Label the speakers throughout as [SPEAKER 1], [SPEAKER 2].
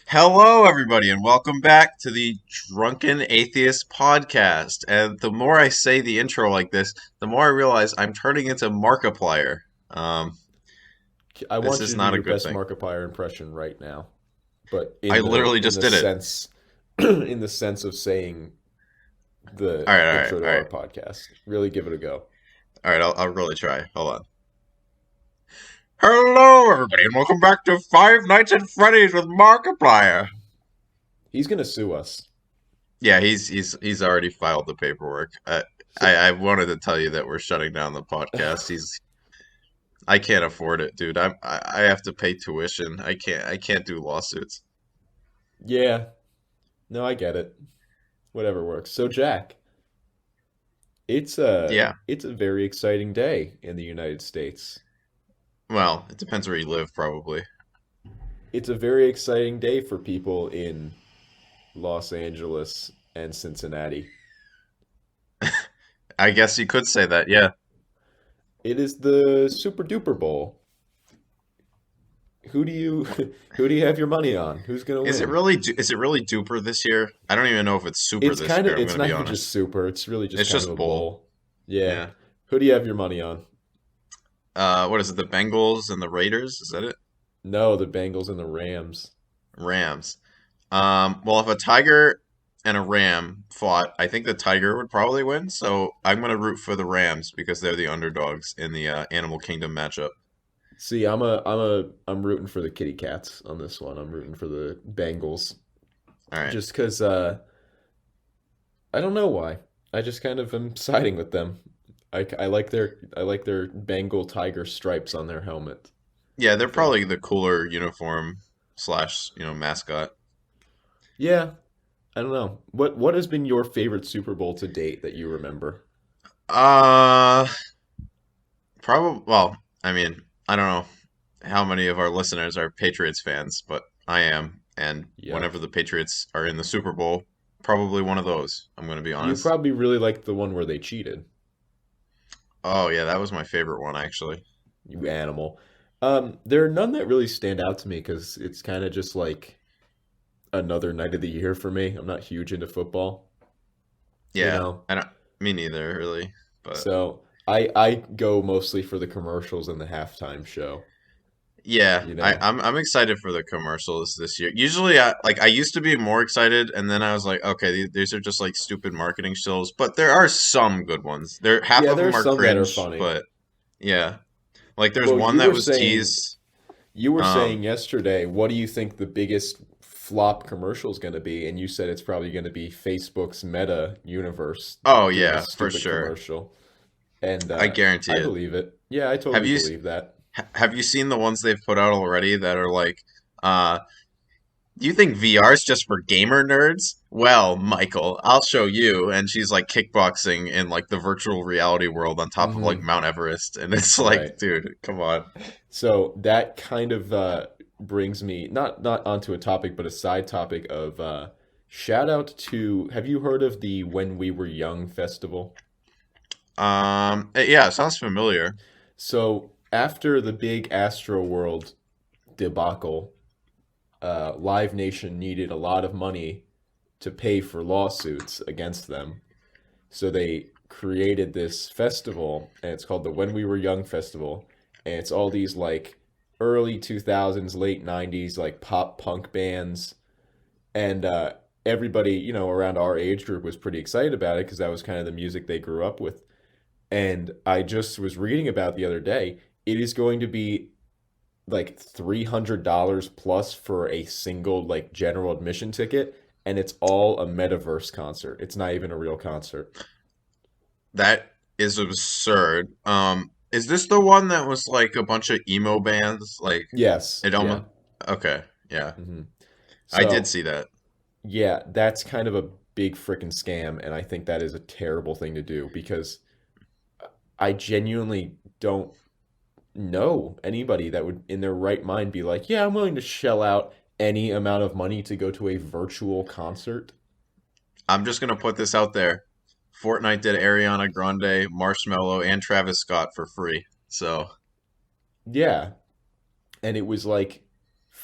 [SPEAKER 1] Hello, everybody, and welcome back to the Drunken Atheist podcast. And the more I say the intro like this, the more I realize I'm turning into Markiplier. Um,
[SPEAKER 2] I
[SPEAKER 1] this
[SPEAKER 2] want you
[SPEAKER 1] is
[SPEAKER 2] to do
[SPEAKER 1] not a
[SPEAKER 2] your
[SPEAKER 1] good
[SPEAKER 2] best
[SPEAKER 1] thing.
[SPEAKER 2] Markiplier impression right now, but
[SPEAKER 1] I
[SPEAKER 2] in the
[SPEAKER 1] literally
[SPEAKER 2] in
[SPEAKER 1] just
[SPEAKER 2] the
[SPEAKER 1] did it.
[SPEAKER 2] sense in the sense of saying the
[SPEAKER 1] All right, all right,
[SPEAKER 2] intro to
[SPEAKER 1] all right,
[SPEAKER 2] our podcast. Really give it a go.
[SPEAKER 1] all right. I'll really try. Hold on. Hello, everybody, and welcome back to Five Nights at Freddy's with Markiplier.
[SPEAKER 2] He's gonna sue us.
[SPEAKER 1] Yeah, he's already filed the paperwork.
[SPEAKER 2] So
[SPEAKER 1] I wanted to tell you that we're shutting down the podcast. I can't afford it, dude. I have to pay tuition. I can't do lawsuits.
[SPEAKER 2] yeah, no, I get it. Whatever works. So Jack, it's a
[SPEAKER 1] Yeah.
[SPEAKER 2] it's a very exciting day in the United States.
[SPEAKER 1] Well, it depends where you live, probably.
[SPEAKER 2] It's a very exciting day for people in Los Angeles and Cincinnati.
[SPEAKER 1] I guess you could say that. Yeah.
[SPEAKER 2] It is the Super Duper Bowl. Who do you who do you have your money on? Who's gonna win?
[SPEAKER 1] Is it really duper this year? I don't even know if it's super this year, I'm
[SPEAKER 2] It's
[SPEAKER 1] going to
[SPEAKER 2] not
[SPEAKER 1] be
[SPEAKER 2] even just
[SPEAKER 1] honest.
[SPEAKER 2] super, it's really just
[SPEAKER 1] It's
[SPEAKER 2] kind of
[SPEAKER 1] just
[SPEAKER 2] a
[SPEAKER 1] bowl.
[SPEAKER 2] bowl. Yeah.
[SPEAKER 1] Yeah.
[SPEAKER 2] Who do you have your money on?
[SPEAKER 1] What is it? The Bengals and the Raiders? Is that it?
[SPEAKER 2] No, the Bengals and the Rams.
[SPEAKER 1] Rams. Well, if a tiger and a ram fought, I think the tiger would probably win. So I'm going to root for the Rams because they're the underdogs in the Animal Kingdom matchup.
[SPEAKER 2] See, I'm rooting for the Kitty Cats on this one. I'm rooting for the Bengals
[SPEAKER 1] All right.
[SPEAKER 2] just because I don't know why. I just kind of am siding with them. I like their Bengal tiger stripes on their helmet,
[SPEAKER 1] Yeah,
[SPEAKER 2] I
[SPEAKER 1] they're probably
[SPEAKER 2] think.
[SPEAKER 1] the cooler uniform slash, mascot.
[SPEAKER 2] Yeah, I don't know. What has been your favorite Super Bowl to date that you remember?
[SPEAKER 1] Uh, Probably, well, I mean, I don't know how many of our listeners are Patriots fans, but I am. And
[SPEAKER 2] Yep.
[SPEAKER 1] whenever the Patriots are in the Super Bowl, probably one of those, I'm going to be
[SPEAKER 2] You
[SPEAKER 1] honest.
[SPEAKER 2] probably really liked the one where they cheated.
[SPEAKER 1] Oh, yeah, that was my favorite one, actually.
[SPEAKER 2] You animal. There are none that really stand out to me because it's kind of just like another night of the year for me. I'm not huge into football, you
[SPEAKER 1] Yeah,
[SPEAKER 2] know.
[SPEAKER 1] I don't, me neither, really. But
[SPEAKER 2] So I go mostly for the commercials and the halftime show,
[SPEAKER 1] yeah,
[SPEAKER 2] you know.
[SPEAKER 1] I'm excited for the commercials this year. Usually, I used to be more excited, and then I was like, okay, these are just like stupid marketing shows. But there are some good ones. There, half
[SPEAKER 2] Yeah,
[SPEAKER 1] of
[SPEAKER 2] there are
[SPEAKER 1] them are
[SPEAKER 2] some that are
[SPEAKER 1] cringe,
[SPEAKER 2] funny.
[SPEAKER 1] but yeah, like there's
[SPEAKER 2] Well,
[SPEAKER 1] one that was teased.
[SPEAKER 2] you were
[SPEAKER 1] Um,
[SPEAKER 2] saying yesterday, what do you think the biggest flop commercial is going to be? And you said it's probably going to be Facebook's Meta universe
[SPEAKER 1] oh
[SPEAKER 2] doing a
[SPEAKER 1] yeah, for
[SPEAKER 2] stupid
[SPEAKER 1] sure.
[SPEAKER 2] commerciol. And
[SPEAKER 1] I guarantee
[SPEAKER 2] I
[SPEAKER 1] it.
[SPEAKER 2] believe it. Yeah, I
[SPEAKER 1] Have
[SPEAKER 2] totally
[SPEAKER 1] you
[SPEAKER 2] believe that.
[SPEAKER 1] have you seen the ones they've put out already that are like, uh, do you think VR is just for gamer nerds? Well, Michael, I'll show you. And she's like kickboxing in like the virtual reality world on top of like
[SPEAKER 2] Hmm.
[SPEAKER 1] Mount Everest, and it's like,
[SPEAKER 2] Right.
[SPEAKER 1] dude, come on.
[SPEAKER 2] So that kind of brings me not onto a topic, but a side topic of shout out to. Have you heard of the When We Were Young festival?
[SPEAKER 1] Yeah, it sounds familiar.
[SPEAKER 2] So after the big Astro World debacle, Live Nation needed a lot of money to pay for lawsuits against them. So they created this festival, and it's called the When We Were Young Festival. And it's all these like early 2000s, late 90s, like pop punk bands. And everybody, around our age group was pretty excited about it because that was kind of the music they grew up with. And I just was reading about the other day. It is going to be like $300 plus for a single like general admission ticket, and it's all a metaverse concert. It's not even a real concert.
[SPEAKER 1] That is absurd. Is this the one that was like a bunch of emo bands? Like
[SPEAKER 2] Yes,
[SPEAKER 1] it almost
[SPEAKER 2] yeah.
[SPEAKER 1] okay, yeah.
[SPEAKER 2] Hmm.
[SPEAKER 1] I did
[SPEAKER 2] So,
[SPEAKER 1] see that.
[SPEAKER 2] yeah, that's kind of a big freaking scam, and I think that is a terrible thing to do because I genuinely don't know anybody that would, in their right mind, be like, yeah, I'm willing to shell out any amount of money to go to a virtual concert.
[SPEAKER 1] I'm just gonna put this out there. Fortnite did Ariana Grande, Marshmello, and Travis Scott for free. So
[SPEAKER 2] Yeah, and it was like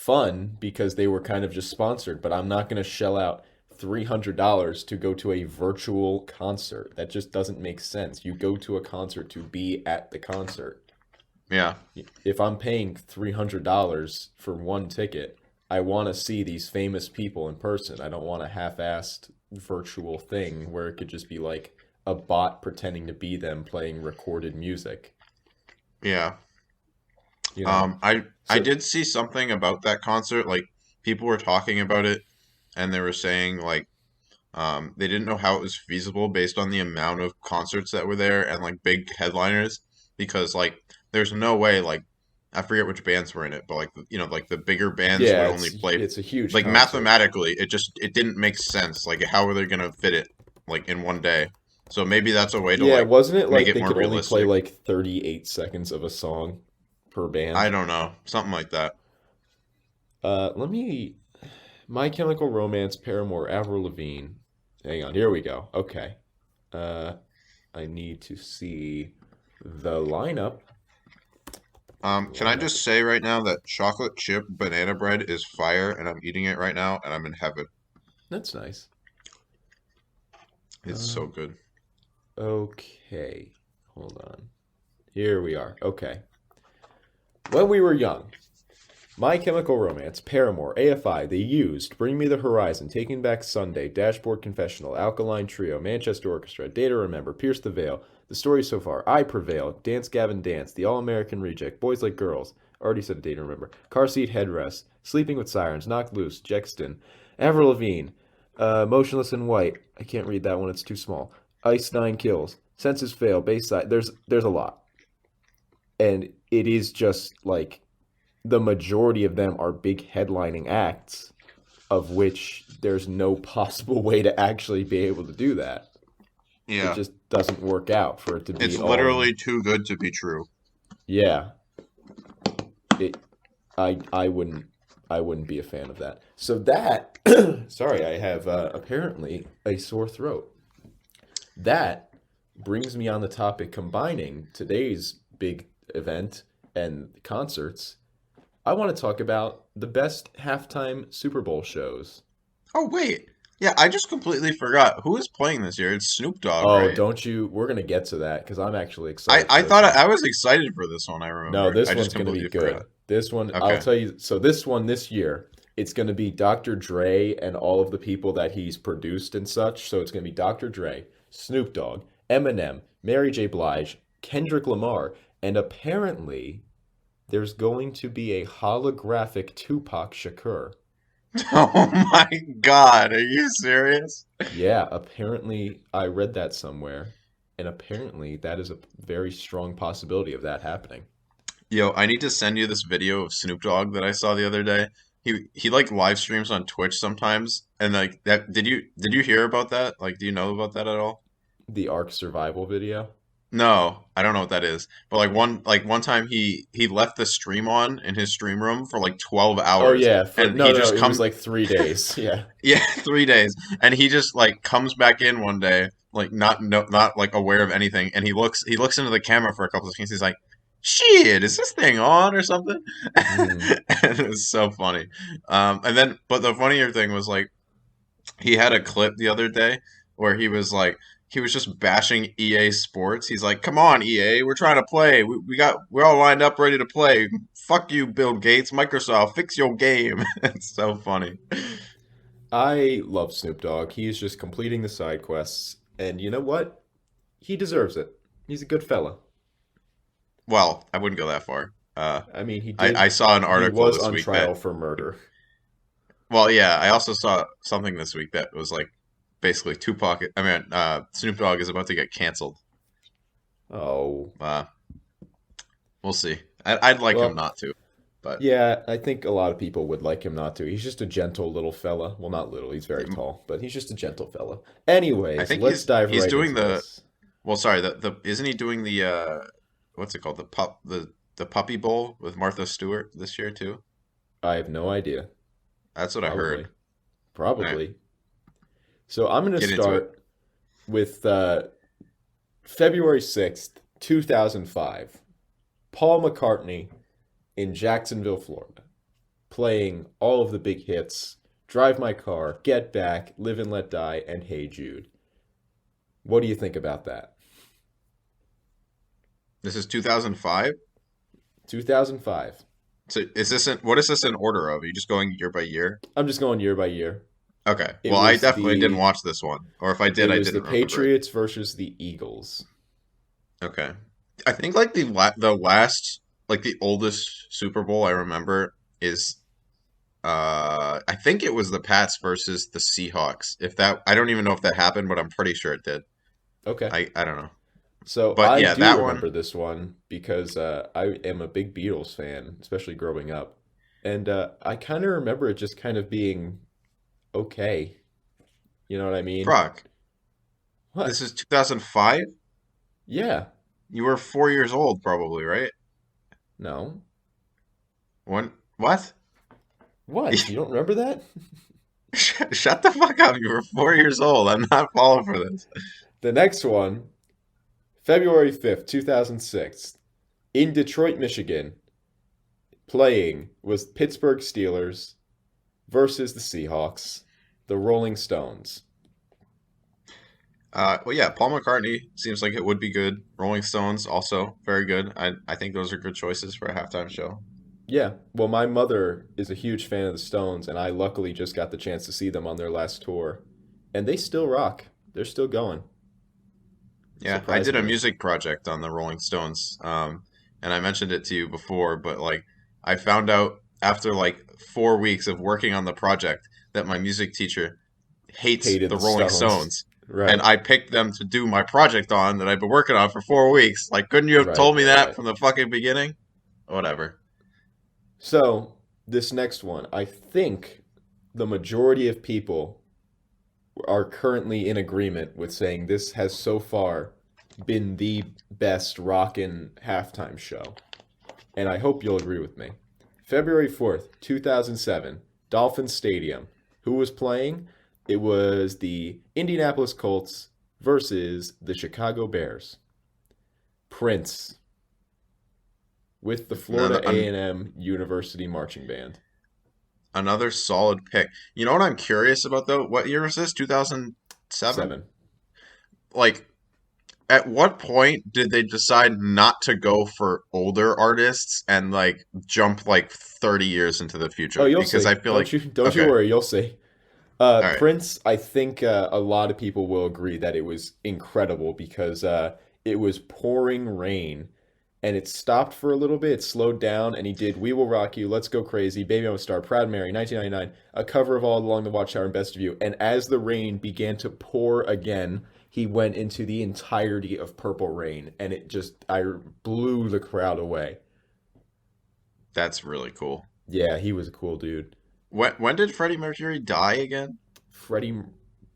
[SPEAKER 2] fun because they were kind of just sponsored, but I'm not going to shell out $300 to go to a virtual concert. That just doesn't make sense. You go to a concert to be at the concert.
[SPEAKER 1] Yeah.
[SPEAKER 2] If I'm paying $300 for one ticket, I want to see these famous people in person. I don't want a half-assed virtual thing where it could just be like a bot pretending to be them playing recorded music,
[SPEAKER 1] Yeah.
[SPEAKER 2] you know?
[SPEAKER 1] I
[SPEAKER 2] So,
[SPEAKER 1] did see something about that concert. Like people were talking about it, and they were saying like they didn't know how it was feasible based on the amount of concerts that were there and like big headliners, because like there's no way like I forget which bands were in it, but like like the bigger bands would
[SPEAKER 2] yeah,
[SPEAKER 1] only play
[SPEAKER 2] it's a huge
[SPEAKER 1] like
[SPEAKER 2] concert.
[SPEAKER 1] mathematically it didn't make sense. Like how are they gonna fit it like in one day? So maybe that's a way to
[SPEAKER 2] Yeah,
[SPEAKER 1] like
[SPEAKER 2] wasn't it
[SPEAKER 1] make
[SPEAKER 2] like
[SPEAKER 1] it
[SPEAKER 2] they
[SPEAKER 1] more
[SPEAKER 2] could only play
[SPEAKER 1] realistic.
[SPEAKER 2] like 38 seconds of a song per
[SPEAKER 1] I
[SPEAKER 2] band?
[SPEAKER 1] don't know, something like that.
[SPEAKER 2] Let me My Chemical Romance, Paramore, Avril Lavigne. Hang on, here we go. Okay. Uh, I need to see the lineup.
[SPEAKER 1] Can I
[SPEAKER 2] Lineup.
[SPEAKER 1] just say right now that chocolate chip banana bread is fire, and I'm eating it right now, and I'm in heaven.
[SPEAKER 2] That's nice.
[SPEAKER 1] It's
[SPEAKER 2] Uh,
[SPEAKER 1] so good.
[SPEAKER 2] okay. Hold on. Here we are. Okay. When we were young, My Chemical Romance, Paramore, AFI, The Used, Bring Me the Horizon, Taking Back Sunday, Dashboard Confessional, Alkaline Trio, Manchester Orchestra, Day to Remember, Pierce the Veil, The Story So Far, I Prevail, Dance Gavin Dance, The All American Reject, Boys Like Girls, already said a Day to Remember, Car Seat Headrest, Sleeping with Sirens, Knocked Loose, Jexton, Avril Lavigne, Motionless in White, I can't read that one, it's too small, Ice Nine Kills, Senses Fail, Bayside, there's a lot. And it is just like the majority of them are big headlining acts, of which there's no possible way to actually be able to do that. It
[SPEAKER 1] Yeah,
[SPEAKER 2] just doesn't work out for it to be
[SPEAKER 1] it's
[SPEAKER 2] all in.
[SPEAKER 1] literally too good to be true.
[SPEAKER 2] Yeah, it. I wouldn't be a fan of that. So that, sorry, I have apparently a sore throat. That brings me on the topic combining today's big event and concerts. I want to talk about the best halftime Super Bowl shows.
[SPEAKER 1] Oh wait, yeah, I just completely forgot who is playing this year. It's Snoop Dogg,
[SPEAKER 2] Oh,
[SPEAKER 1] right?
[SPEAKER 2] don't you? We're gonna get to that because I'm actually
[SPEAKER 1] I
[SPEAKER 2] excited for
[SPEAKER 1] I
[SPEAKER 2] this
[SPEAKER 1] thought
[SPEAKER 2] one.
[SPEAKER 1] I was excited for this one. I
[SPEAKER 2] No,
[SPEAKER 1] remember. I
[SPEAKER 2] this
[SPEAKER 1] just
[SPEAKER 2] one's gonna be
[SPEAKER 1] completely
[SPEAKER 2] good.
[SPEAKER 1] forgot.
[SPEAKER 2] This one, I'll
[SPEAKER 1] Okay.
[SPEAKER 2] tell you. So this one this year, it's gonna be Dr. Dre and all of the people that he's produced and such. So it's gonna be Dr. Dre, Snoop Dogg, Eminem, Mary J. Blige, Kendrick Lamar, and apparently there's going to be a holographic Tupac Shakur.
[SPEAKER 1] Oh my God, are you serious?
[SPEAKER 2] Yeah, apparently I read that somewhere, and apparently that is a very strong possibility of that happening.
[SPEAKER 1] Yo, I need to send you this video of Snoop Dogg that I saw the other day. He like live streams on Twitch sometimes, and like that. Did you hear about that? Like, do you know about that at all?
[SPEAKER 2] The Ark Survival video.
[SPEAKER 1] No, I don't know what that is. But like one time he left the stream on in his stream room for like 12
[SPEAKER 2] Oh
[SPEAKER 1] hours,
[SPEAKER 2] yeah, for
[SPEAKER 1] and
[SPEAKER 2] no,
[SPEAKER 1] he
[SPEAKER 2] no,
[SPEAKER 1] just
[SPEAKER 2] it was
[SPEAKER 1] come
[SPEAKER 2] like 3 days. Yeah.
[SPEAKER 1] yeah, 3 days, and he just like comes back in one day like not no, not like aware of anything, and he looks into the camera for a couple of seconds. He's like, "Shit, is this thing on or something?"
[SPEAKER 2] Hmm.
[SPEAKER 1] And it was so funny. And then but the funnier thing was like he had a clip the other day where he was just bashing EA Sports. He's like, "Come on, EA, we're trying to play. We're all lined up ready to play. Fuck you, Bill Gates, Microsoft, fix your game." It's so funny.
[SPEAKER 2] I love Snoop Dogg. He's just completing the side quests, and you know what? He deserves it. He's a good fella.
[SPEAKER 1] Well, I wouldn't go that far.
[SPEAKER 2] I mean,
[SPEAKER 1] I saw an
[SPEAKER 2] he
[SPEAKER 1] article
[SPEAKER 2] was
[SPEAKER 1] this
[SPEAKER 2] on
[SPEAKER 1] week that
[SPEAKER 2] trial for murder.
[SPEAKER 1] well, yeah, I also saw something this week that was like basically Tupac. I mean, Snoop Dogg is about to get canceled.
[SPEAKER 2] Oh,
[SPEAKER 1] Uh, we'll see. I'd like him
[SPEAKER 2] well,
[SPEAKER 1] not to, but
[SPEAKER 2] yeah, I think a lot of people would like him not to. He's just a gentle little fella. Well, not little, he's very tall, but he's just a gentle fella.
[SPEAKER 1] I
[SPEAKER 2] Anyways,
[SPEAKER 1] think
[SPEAKER 2] let's
[SPEAKER 1] he's
[SPEAKER 2] dive
[SPEAKER 1] he's
[SPEAKER 2] right
[SPEAKER 1] doing
[SPEAKER 2] into
[SPEAKER 1] the
[SPEAKER 2] this.
[SPEAKER 1] well, sorry, the isn't he doing the what's it called? The Puppy Bowl with Martha Stewart this year too?
[SPEAKER 2] I have no idea.
[SPEAKER 1] That's what I heard.
[SPEAKER 2] Probably.
[SPEAKER 1] All right,
[SPEAKER 2] Probably. So I'm going to
[SPEAKER 1] get into it.
[SPEAKER 2] start with February 6th, 2005. Paul McCartney in Jacksonville, Florida. playing all of the big hits, Drive My Car, Get Back, Live and Let Die, and Hey Jude. What do you think about that?
[SPEAKER 1] This is 2005.
[SPEAKER 2] 2005.
[SPEAKER 1] So what is this in order of? Are you just going year by year?
[SPEAKER 2] I'm just going year by year.
[SPEAKER 1] Okay.
[SPEAKER 2] It
[SPEAKER 1] Well, I
[SPEAKER 2] was
[SPEAKER 1] definitely didn't
[SPEAKER 2] the
[SPEAKER 1] watch this one, or if I
[SPEAKER 2] it
[SPEAKER 1] did, I
[SPEAKER 2] was the
[SPEAKER 1] didn't remember it.
[SPEAKER 2] Patriots versus the Eagles.
[SPEAKER 1] Okay. I think like the last like the oldest Super Bowl I remember is I think it was the Pats versus the Seahawks. If that I don't even know if that happened, but I'm pretty sure it did.
[SPEAKER 2] Okay.
[SPEAKER 1] I don't know.
[SPEAKER 2] So
[SPEAKER 1] But
[SPEAKER 2] I
[SPEAKER 1] yeah,
[SPEAKER 2] do
[SPEAKER 1] that one.
[SPEAKER 2] remember this one because I am a big Beatles fan, especially growing up. And I kind of remember it just kind of being okay. You know what I mean?
[SPEAKER 1] Brock,
[SPEAKER 2] What?
[SPEAKER 1] this is 2005.
[SPEAKER 2] Yeah.
[SPEAKER 1] You were 4 years old probably, right?
[SPEAKER 2] No.
[SPEAKER 1] When what?
[SPEAKER 2] What? You don't remember that?
[SPEAKER 1] Shut the fuck up. You were 4 years old. I'm not falling for this.
[SPEAKER 2] The next one, February 5th, 2006, in Detroit, Michigan, playing was Pittsburgh Steelers versus the Seahawks, the Rolling Stones.
[SPEAKER 1] Well, yeah, Paul McCartney seems like it would be good. Rolling Stones also very good. I think those are good choices for a halftime show.
[SPEAKER 2] Yeah, well, my mother is a huge fan of the Stones, and I luckily just got the chance to see them on their last tour. And they still rock. They're still going,
[SPEAKER 1] Yeah, I did a
[SPEAKER 2] surprisingly.
[SPEAKER 1] music project on the Rolling Stones, and I mentioned it to you before, but like I found out after like 4 weeks of working on the project that my music teacher hates
[SPEAKER 2] Hated
[SPEAKER 1] the
[SPEAKER 2] the
[SPEAKER 1] Rolling
[SPEAKER 2] Stones.
[SPEAKER 1] Stones, and
[SPEAKER 2] Right,
[SPEAKER 1] I picked them to do my project on that I've been working on for 4 weeks. Like, couldn't you have
[SPEAKER 2] right,
[SPEAKER 1] told me
[SPEAKER 2] right,
[SPEAKER 1] that
[SPEAKER 2] right.
[SPEAKER 1] from the fucking beginning? Whatever.
[SPEAKER 2] So, this next one, I think the majority of people are currently in agreement with saying this has so far been the best rockin' halftime show. And I hope you'll agree with me. February 4th, 2007, Dolphin Stadium. Who was playing? It was the Indianapolis Colts versus the Chicago Bears. Prince with the Florida
[SPEAKER 1] Another
[SPEAKER 2] A&M University Marching Band.
[SPEAKER 1] another solid pick. You know what I'm curious about though? What year was this? 2007?
[SPEAKER 2] 7.
[SPEAKER 1] Like, at what point did they decide not to go for older artists and like jump like 30 years into the
[SPEAKER 2] Oh,
[SPEAKER 1] future?
[SPEAKER 2] you'll
[SPEAKER 1] Because I
[SPEAKER 2] see.
[SPEAKER 1] feel
[SPEAKER 2] Don't
[SPEAKER 1] like,
[SPEAKER 2] you
[SPEAKER 1] okay,
[SPEAKER 2] worry, you'll see.
[SPEAKER 1] all right,
[SPEAKER 2] Prince, I think a lot of people will agree that it was incredible because it was pouring rain and it stopped for a little bit, it slowed down, and he did We Will Rock You, Let's Go Crazy, Baby I'm a Star, Proud Mary, 1999, a cover of All Along the Watchtower and Best of You. And as the rain began to pour again, he went into the entirety of Purple Rain, and I blew the crowd away.
[SPEAKER 1] that's really cool.
[SPEAKER 2] Yeah, he was a cool dude.
[SPEAKER 1] When did Freddie Mercury die again?
[SPEAKER 2] Freddie,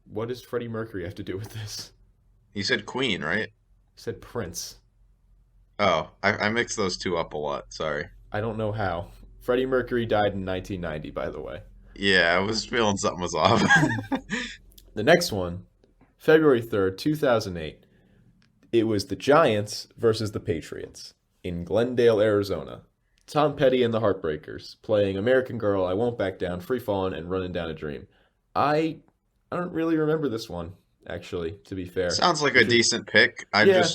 [SPEAKER 2] what does Freddie Mercury have to do with this?
[SPEAKER 1] You said Queen, right?
[SPEAKER 2] I said Prince.
[SPEAKER 1] Oh, I mixed those two up a lot. Sorry.
[SPEAKER 2] I don't know how. Freddie Mercury died in 1990, by the way.
[SPEAKER 1] Yeah, I was feeling something was off.
[SPEAKER 2] The next one, February 3rd, 2008. It was the Giants versus the Patriots in Glendale, Arizona. Tom Petty and the Heartbreakers playing American Girl, I Won't Back Down, Free Fallin', and Running Down a Dream. I I don't really remember this one, actually, to be fair.
[SPEAKER 1] Sounds like a
[SPEAKER 2] Would you?
[SPEAKER 1] decent pick.
[SPEAKER 2] Yeah,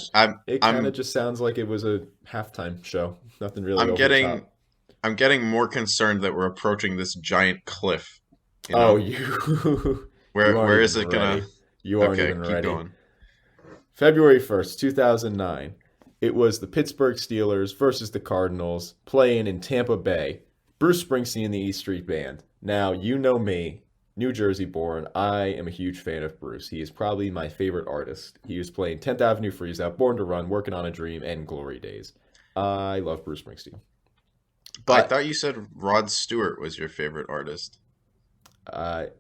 [SPEAKER 2] it kind of
[SPEAKER 1] I'm
[SPEAKER 2] just sounds like it was a halftime show. Nothing really
[SPEAKER 1] I'm
[SPEAKER 2] over the
[SPEAKER 1] getting
[SPEAKER 2] top.
[SPEAKER 1] I'm getting more concerned that we're approaching this giant cliff, you
[SPEAKER 2] Oh,
[SPEAKER 1] know?
[SPEAKER 2] you you
[SPEAKER 1] Where
[SPEAKER 2] aren't
[SPEAKER 1] where
[SPEAKER 2] even
[SPEAKER 1] is it gonna?
[SPEAKER 2] ready. You aren't
[SPEAKER 1] Okay,
[SPEAKER 2] even
[SPEAKER 1] keep
[SPEAKER 2] ready.
[SPEAKER 1] going.
[SPEAKER 2] February 1st, 2009. It was the Pittsburgh Steelers versus the Cardinals playing in Tampa Bay. Bruce Springsteen and the E Street Band. Now, you know me, New Jersey born. I am a huge fan of Bruce. He is probably my favorite artist. He was playing 10th Avenue Freeze Out, Born to Run, Working on a Dream, and Glory Days. I love Bruce Springsteen.
[SPEAKER 1] I
[SPEAKER 2] But
[SPEAKER 1] thought you said Rod Stewart was your favorite artist.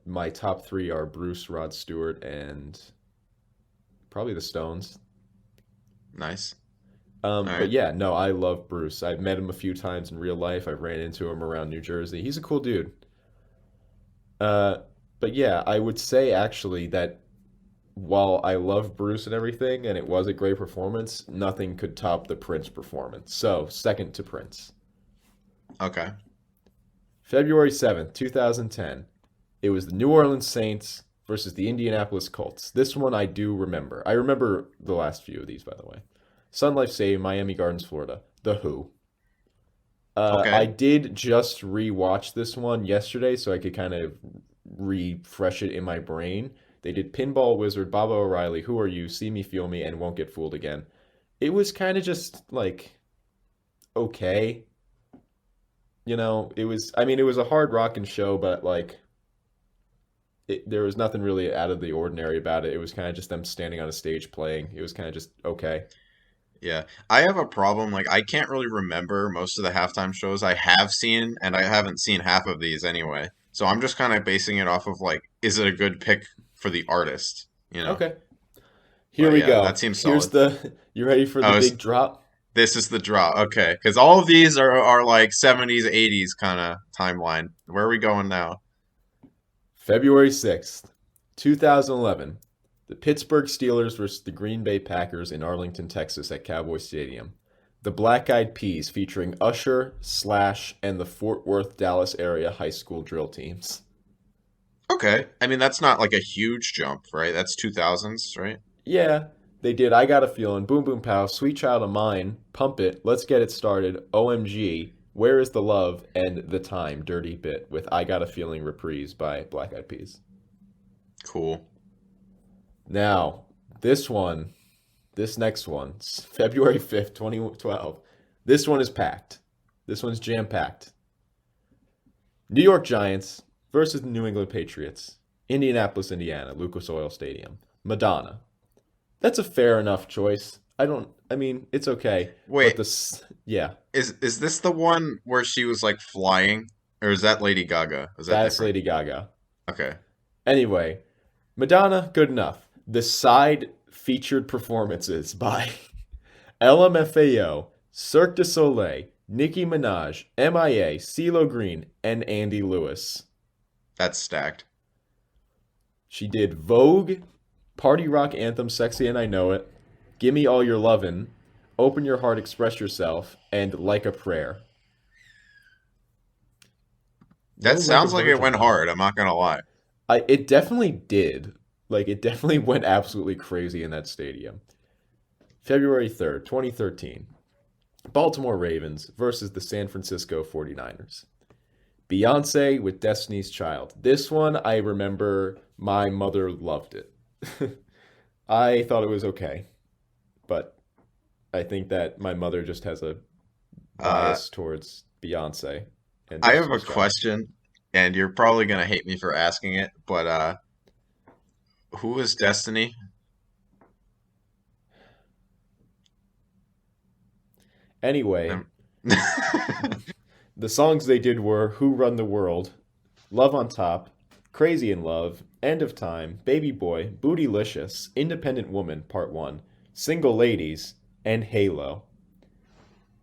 [SPEAKER 2] my top three are Bruce, Rod Stewart, and probably the Stones.
[SPEAKER 1] Nice. All
[SPEAKER 2] But
[SPEAKER 1] right.
[SPEAKER 2] yeah, no, I love Bruce. I've met him a few times in real life. I've ran into him around New Jersey. He's a cool dude. Uh, but yeah, I would say actually that while I love Bruce and everything, and it was a great performance, nothing could top the Prince performance. So, second to Prince.
[SPEAKER 1] Okay.
[SPEAKER 2] February 7th, 2010. It was the New Orleans Saints versus the Indianapolis Colts. This one I do remember. I remember the last few of these, by the way. Sun Life Stadium, Miami Gardens, Florida. The Who. I
[SPEAKER 1] Okay.
[SPEAKER 2] did just rewatch this one yesterday so I could kind of refresh it in my brain. They did Pinball Wizard, Baba O'Reilly, Who Are You, See Me, Feel Me, and Won't Get Fooled Again. It was kind of just like okay. I mean, it was a hard rockin' show, but like there was nothing really out of the ordinary about it. It was kind of just them standing on a stage playing. It was kind of just okay.
[SPEAKER 1] Yeah. I have a problem. Like, I can't really remember most of the halftime shows I have seen, and I haven't seen half of these anyway. So I'm just kind of basing it off of like, is it a good pick for the artist? You know?
[SPEAKER 2] Okay. Here
[SPEAKER 1] But
[SPEAKER 2] we
[SPEAKER 1] yeah, that
[SPEAKER 2] go.
[SPEAKER 1] seems
[SPEAKER 2] Here's
[SPEAKER 1] solid.
[SPEAKER 2] the you ready for the
[SPEAKER 1] Oh,
[SPEAKER 2] big drop?
[SPEAKER 1] this is the draw. Okay. Because all of these are like 70s, 80s kind of timeline. Where are we going now?
[SPEAKER 2] February 6th, 2011. The Pittsburgh Steelers versus the Green Bay Packers in Arlington, Texas at Cowboy Stadium. The Black Eyed Peas featuring Usher, Slash, and the Fort Worth, Dallas area high school drill teams.
[SPEAKER 1] Okay. I mean, that's not like a huge jump, right? That's 2000s, right?
[SPEAKER 2] Yeah, they did. I Got a Feeling, Boom Boom Pow, Sweet Child of Mine, Pump It, Let's Get It Started, OMG, Where is the Love, and The Time, Dirty Bit, with I Got a Feeling reprise by Black Eyed Peas.
[SPEAKER 1] Cool.
[SPEAKER 2] Now, this one, this next one, February 5th, 2012. This one is packed. This one's jam packed. New York Giants versus the New England Patriots. Indianapolis, Indiana, Lucas Oil Stadium. Madonna. That's a fair enough choice. I mean, it's okay. But
[SPEAKER 1] Wait,
[SPEAKER 2] yeah,
[SPEAKER 1] is this the one where she was like flying? Or is that Lady Gaga? Is that
[SPEAKER 2] that's
[SPEAKER 1] different?
[SPEAKER 2] Lady Gaga.
[SPEAKER 1] Okay.
[SPEAKER 2] Anyway, Madonna, good enough. The side featured performances by LMFAO, Cirque du Soleil, Nicki Minaj, MIA, CeeLo Green, and Andy Lewis.
[SPEAKER 1] That's stacked.
[SPEAKER 2] She did Vogue, Party Rock Anthem, Sexy and I Know It, Gimme All Your Lovin', Open Your Heart, Express Yourself, and Like a Prayer. No
[SPEAKER 1] That
[SPEAKER 2] Like a
[SPEAKER 1] sounds like it
[SPEAKER 2] Virgin,
[SPEAKER 1] went
[SPEAKER 2] though.
[SPEAKER 1] hard, I'm not gonna lie.
[SPEAKER 2] It definitely did. Like, it definitely went absolutely crazy in that stadium. February 3rd, 2013. Baltimore Ravens versus the San Francisco 49ers. Beyonce with Destiny's Child. This one, I remember my mother loved it. I thought it was okay, but I think that my mother just has a
[SPEAKER 1] Uh,
[SPEAKER 2] bias towards Beyonce and
[SPEAKER 1] I have a
[SPEAKER 2] Destiny's Child.
[SPEAKER 1] question, and you're probably gonna hate me for asking it, but who is Destiny?
[SPEAKER 2] Anyway,
[SPEAKER 1] Never-
[SPEAKER 2] the songs they did were Who Run the World, Love on Top, Crazy in Love, End of Time, Baby Boy, Bootylicious, Independent Woman, Part 1, Single Ladies, and Halo.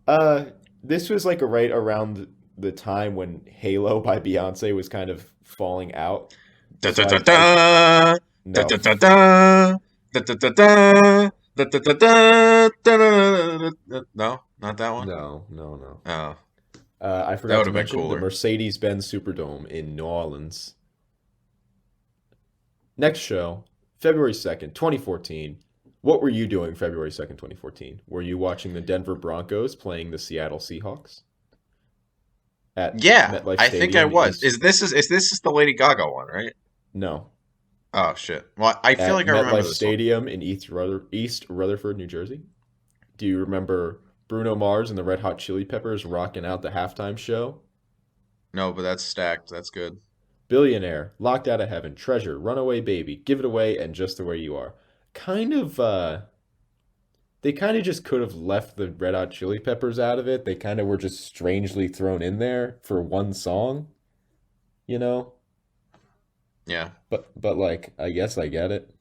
[SPEAKER 2] Uh, this was like right around the time when Halo by Beyonce was kind of falling out.
[SPEAKER 1] Da da
[SPEAKER 2] So
[SPEAKER 1] da
[SPEAKER 2] I
[SPEAKER 1] da da
[SPEAKER 2] no,
[SPEAKER 1] da da da da da da da da da da da da. No, not that one.
[SPEAKER 2] no.
[SPEAKER 1] Oh,
[SPEAKER 2] I
[SPEAKER 1] that
[SPEAKER 2] forgot
[SPEAKER 1] would
[SPEAKER 2] to
[SPEAKER 1] have been
[SPEAKER 2] mention the
[SPEAKER 1] cooler.
[SPEAKER 2] Mercedes-Benz Superdome in New Orleans. Next show, February 2nd, 2014. What were you doing February 2nd, 2014? Were you watching the Denver Broncos playing the Seattle Seahawks at
[SPEAKER 1] Yeah,
[SPEAKER 2] MetLife
[SPEAKER 1] I think I
[SPEAKER 2] Stadium in
[SPEAKER 1] was.
[SPEAKER 2] East?
[SPEAKER 1] Is this is the Lady Gaga one, right?
[SPEAKER 2] No,
[SPEAKER 1] Oh shit. Well, I feel
[SPEAKER 2] at
[SPEAKER 1] like I remember
[SPEAKER 2] MetLife
[SPEAKER 1] this one.
[SPEAKER 2] Stadium in East Rutherford, New Jersey. Do you remember Bruno Mars and the Red Hot Chili Peppers rocking out the halftime show?
[SPEAKER 1] No, but that's stacked. That's good.
[SPEAKER 2] Billionaire, Locked Out of Heaven, Treasure, Runaway Baby, Give It Away, and Just the Way You Are. Kind of, they kind of just could have left the Red Hot Chili Peppers out of it. They kind of were just strangely thrown in there for one song, you know?
[SPEAKER 1] Yeah.
[SPEAKER 2] But like, I guess I get it.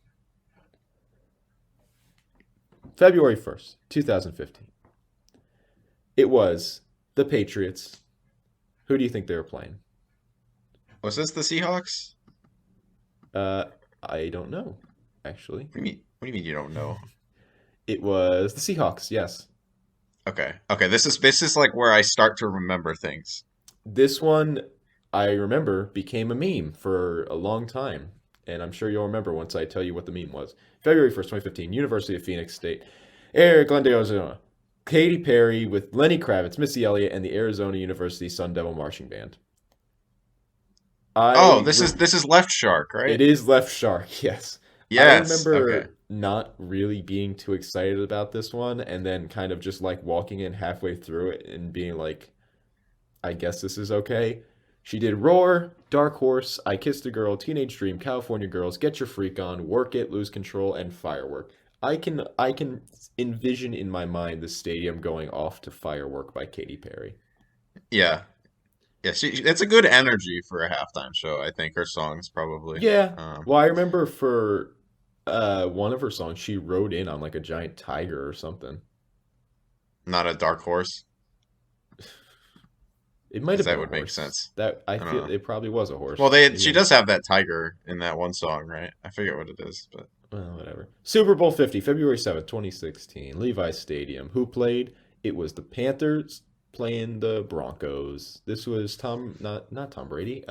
[SPEAKER 2] February 1st, 2015. It was the Patriots. Who do you think they were playing?
[SPEAKER 1] Was this the Seahawks?
[SPEAKER 2] Uh, I don't know, actually.
[SPEAKER 1] What do you mean? What do you mean you don't know?
[SPEAKER 2] It was the Seahawks, yes.
[SPEAKER 1] Okay. Okay, this is like where I start to remember things.
[SPEAKER 2] This one, I remember became a meme for a long time. And I'm sure you'll remember once I tell you what the meme was. February 1st, 2015, University of Phoenix State, Glendale, Arizona. Katy Perry with Lenny Kravitz, Missy Elliott, and the Arizona University Sun Devil Marching Band.
[SPEAKER 1] Oh,
[SPEAKER 2] I
[SPEAKER 1] this is Left Shark, right?
[SPEAKER 2] It is Left Shark, yes. I
[SPEAKER 1] Yes. Okay.
[SPEAKER 2] remember not really being too excited about this one, and then kind of just like walking in halfway through it and being like, I guess this is okay. She did Roar, Dark Horse, I Kissed a Girl, Teenage Dream, California Girls, Get Your Freak On, Work It, Lose Control, and Firework. I can envision in my mind the stadium going off to Firework by Katy Perry.
[SPEAKER 1] Yeah. Yeah, it's a good energy for a halftime show, I think, her songs probably.
[SPEAKER 2] Yeah.
[SPEAKER 1] Um,
[SPEAKER 2] Well, I remember for one of her songs, she rode in on like a giant tiger or something.
[SPEAKER 1] Not a dark horse,
[SPEAKER 2] It might
[SPEAKER 1] because
[SPEAKER 2] have been
[SPEAKER 1] that
[SPEAKER 2] a
[SPEAKER 1] would make
[SPEAKER 2] horse.
[SPEAKER 1] sense.
[SPEAKER 2] That I
[SPEAKER 1] I don't
[SPEAKER 2] feel
[SPEAKER 1] know.
[SPEAKER 2] it probably was a
[SPEAKER 1] Well,
[SPEAKER 2] horse.
[SPEAKER 1] she
[SPEAKER 2] Maybe.
[SPEAKER 1] does have that tiger in that one song, right? I forget what it is, but
[SPEAKER 2] Well, whatever. Super Bowl 50, February 7th, 2016, Levi's Stadium. Who played? It was the Panthers playing the Broncos. This was not Tom Brady,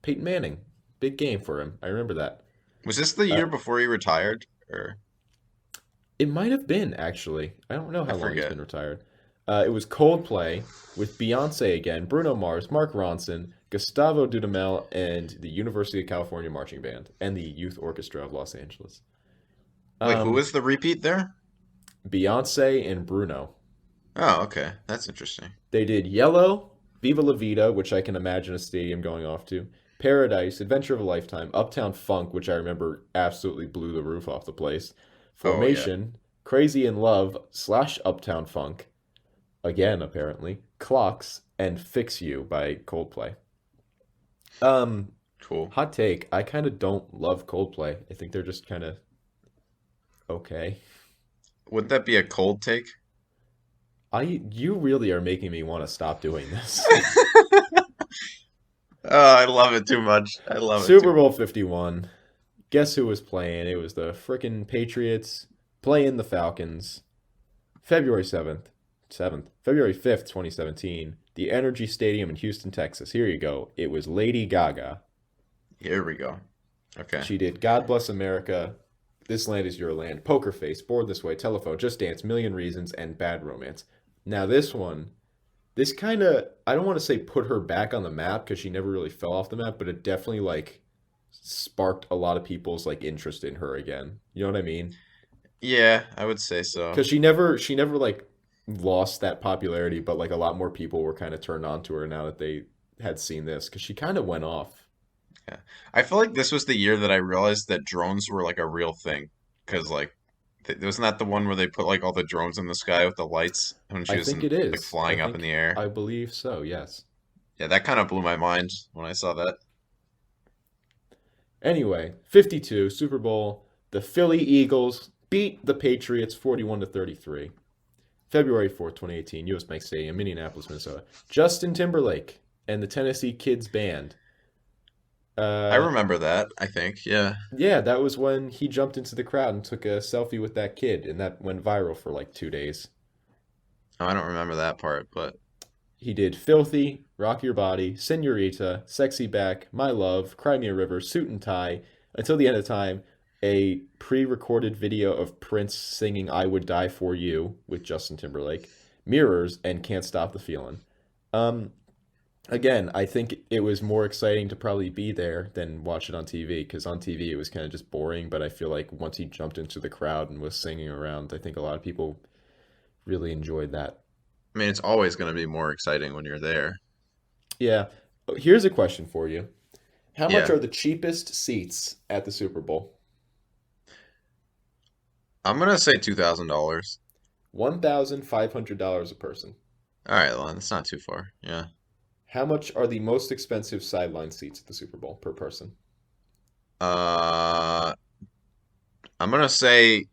[SPEAKER 2] Peyton Manning. Big game for him. I remember that.
[SPEAKER 1] was this the
[SPEAKER 2] Uh,
[SPEAKER 1] year before he retired? Or
[SPEAKER 2] it might have been, actually. I don't know
[SPEAKER 1] I
[SPEAKER 2] how long he's
[SPEAKER 1] forget.
[SPEAKER 2] been retired. It was Coldplay with Beyonce again, Bruno Mars, Mark Ronson, Gustavo Dudamel, and the University of California Marching Band, and the Youth Orchestra of Los Angeles.
[SPEAKER 1] Wait, who
[SPEAKER 2] Um,
[SPEAKER 1] was the repeat there?
[SPEAKER 2] Beyonce and Bruno.
[SPEAKER 1] Oh, okay. That's interesting.
[SPEAKER 2] They did Yellow, Viva La Vida, which I can imagine a stadium going off to, Paradise, Adventure of a Lifetime, Uptown Funk, which I remember absolutely blew the roof off the place,
[SPEAKER 1] Oh, yeah.
[SPEAKER 2] Formation, Crazy in Love slash Uptown Funk, again, apparently, Clocks, and Fix You by Coldplay. Um,
[SPEAKER 1] Cool.
[SPEAKER 2] Hot take, I kind of don't love Coldplay. I think they're just kind of okay.
[SPEAKER 1] Would that be a cold take?
[SPEAKER 2] You really are making me want to stop doing this.
[SPEAKER 1] Oh, I love it too much. I love it too
[SPEAKER 2] Super
[SPEAKER 1] much.
[SPEAKER 2] Bowl 51. Guess who was playing? It was the frickin' Patriots playing the Falcons. February 7th, February 5th, 2017. The Energy Stadium in Houston, Texas. Here you go. It was Lady Gaga.
[SPEAKER 1] Here we go. Okay.
[SPEAKER 2] She did God Bless America, This Land Is Your Land, Poker Face, Born This Way, Telephone, Just Dance, Million Reasons, and Bad Romance. Now, this one, this kind of, I don't want to say put her back on the map because she never really fell off the map, but it definitely like sparked a lot of people's like interest in her again. You know what I mean?
[SPEAKER 1] Yeah, I would say so.
[SPEAKER 2] Because she never like lost that popularity, but like a lot more people were kind of turned on to her now that they had seen this because she kind of went off.
[SPEAKER 1] Yeah. I feel like this was the year that I realized that drones were like a real thing. Because, like, wasn't that the one where they put like all the drones in the sky with the lights when she
[SPEAKER 2] I
[SPEAKER 1] was
[SPEAKER 2] think it
[SPEAKER 1] like
[SPEAKER 2] is.
[SPEAKER 1] flying up in the air?
[SPEAKER 2] I believe so. Yes.
[SPEAKER 1] Yeah, that kind of blew my mind when I saw that.
[SPEAKER 2] Anyway, 52 Super Bowl. The Philly Eagles beat the Patriots 41 to 33. February 4th, 2018, US Bank Stadium, Minneapolis, Minnesota. Justin Timberlake and the Tennessee Kids Band.
[SPEAKER 1] I
[SPEAKER 2] Uh,
[SPEAKER 1] remember that, I think. Yeah.
[SPEAKER 2] yeah, that was when he jumped into the crowd and took a selfie with that kid, and that went viral for like 2 days.
[SPEAKER 1] Oh, I don't remember that part, but
[SPEAKER 2] He did Filthy, Rock Your Body, Senorita, Sexy Back, My Love, Cry Me a River, Suit and Tie, Until the End of Time, a pre recorded video of Prince singing I Would Die for You with Justin Timberlake, Mirrors, and Can't Stop the Feeling. Um, Again, I think it was more exciting to probably be there than watch it on TV because on TV it was kind of just boring. But I feel like once he jumped into the crowd and was singing around, I think a lot of people really enjoyed that.
[SPEAKER 1] I mean, it's always going to be more exciting when you're there.
[SPEAKER 2] Yeah. Here's a question for you. How much
[SPEAKER 1] Yeah.
[SPEAKER 2] are the cheapest seats at the Super Bowl?
[SPEAKER 1] I'm gonna say $2,000.
[SPEAKER 2] $1,500 a person.
[SPEAKER 1] All right, well, that's not too far. Yeah.
[SPEAKER 2] How much are the most expensive sideline seats at the Super Bowl per person?
[SPEAKER 1] Uh, I'm gonna say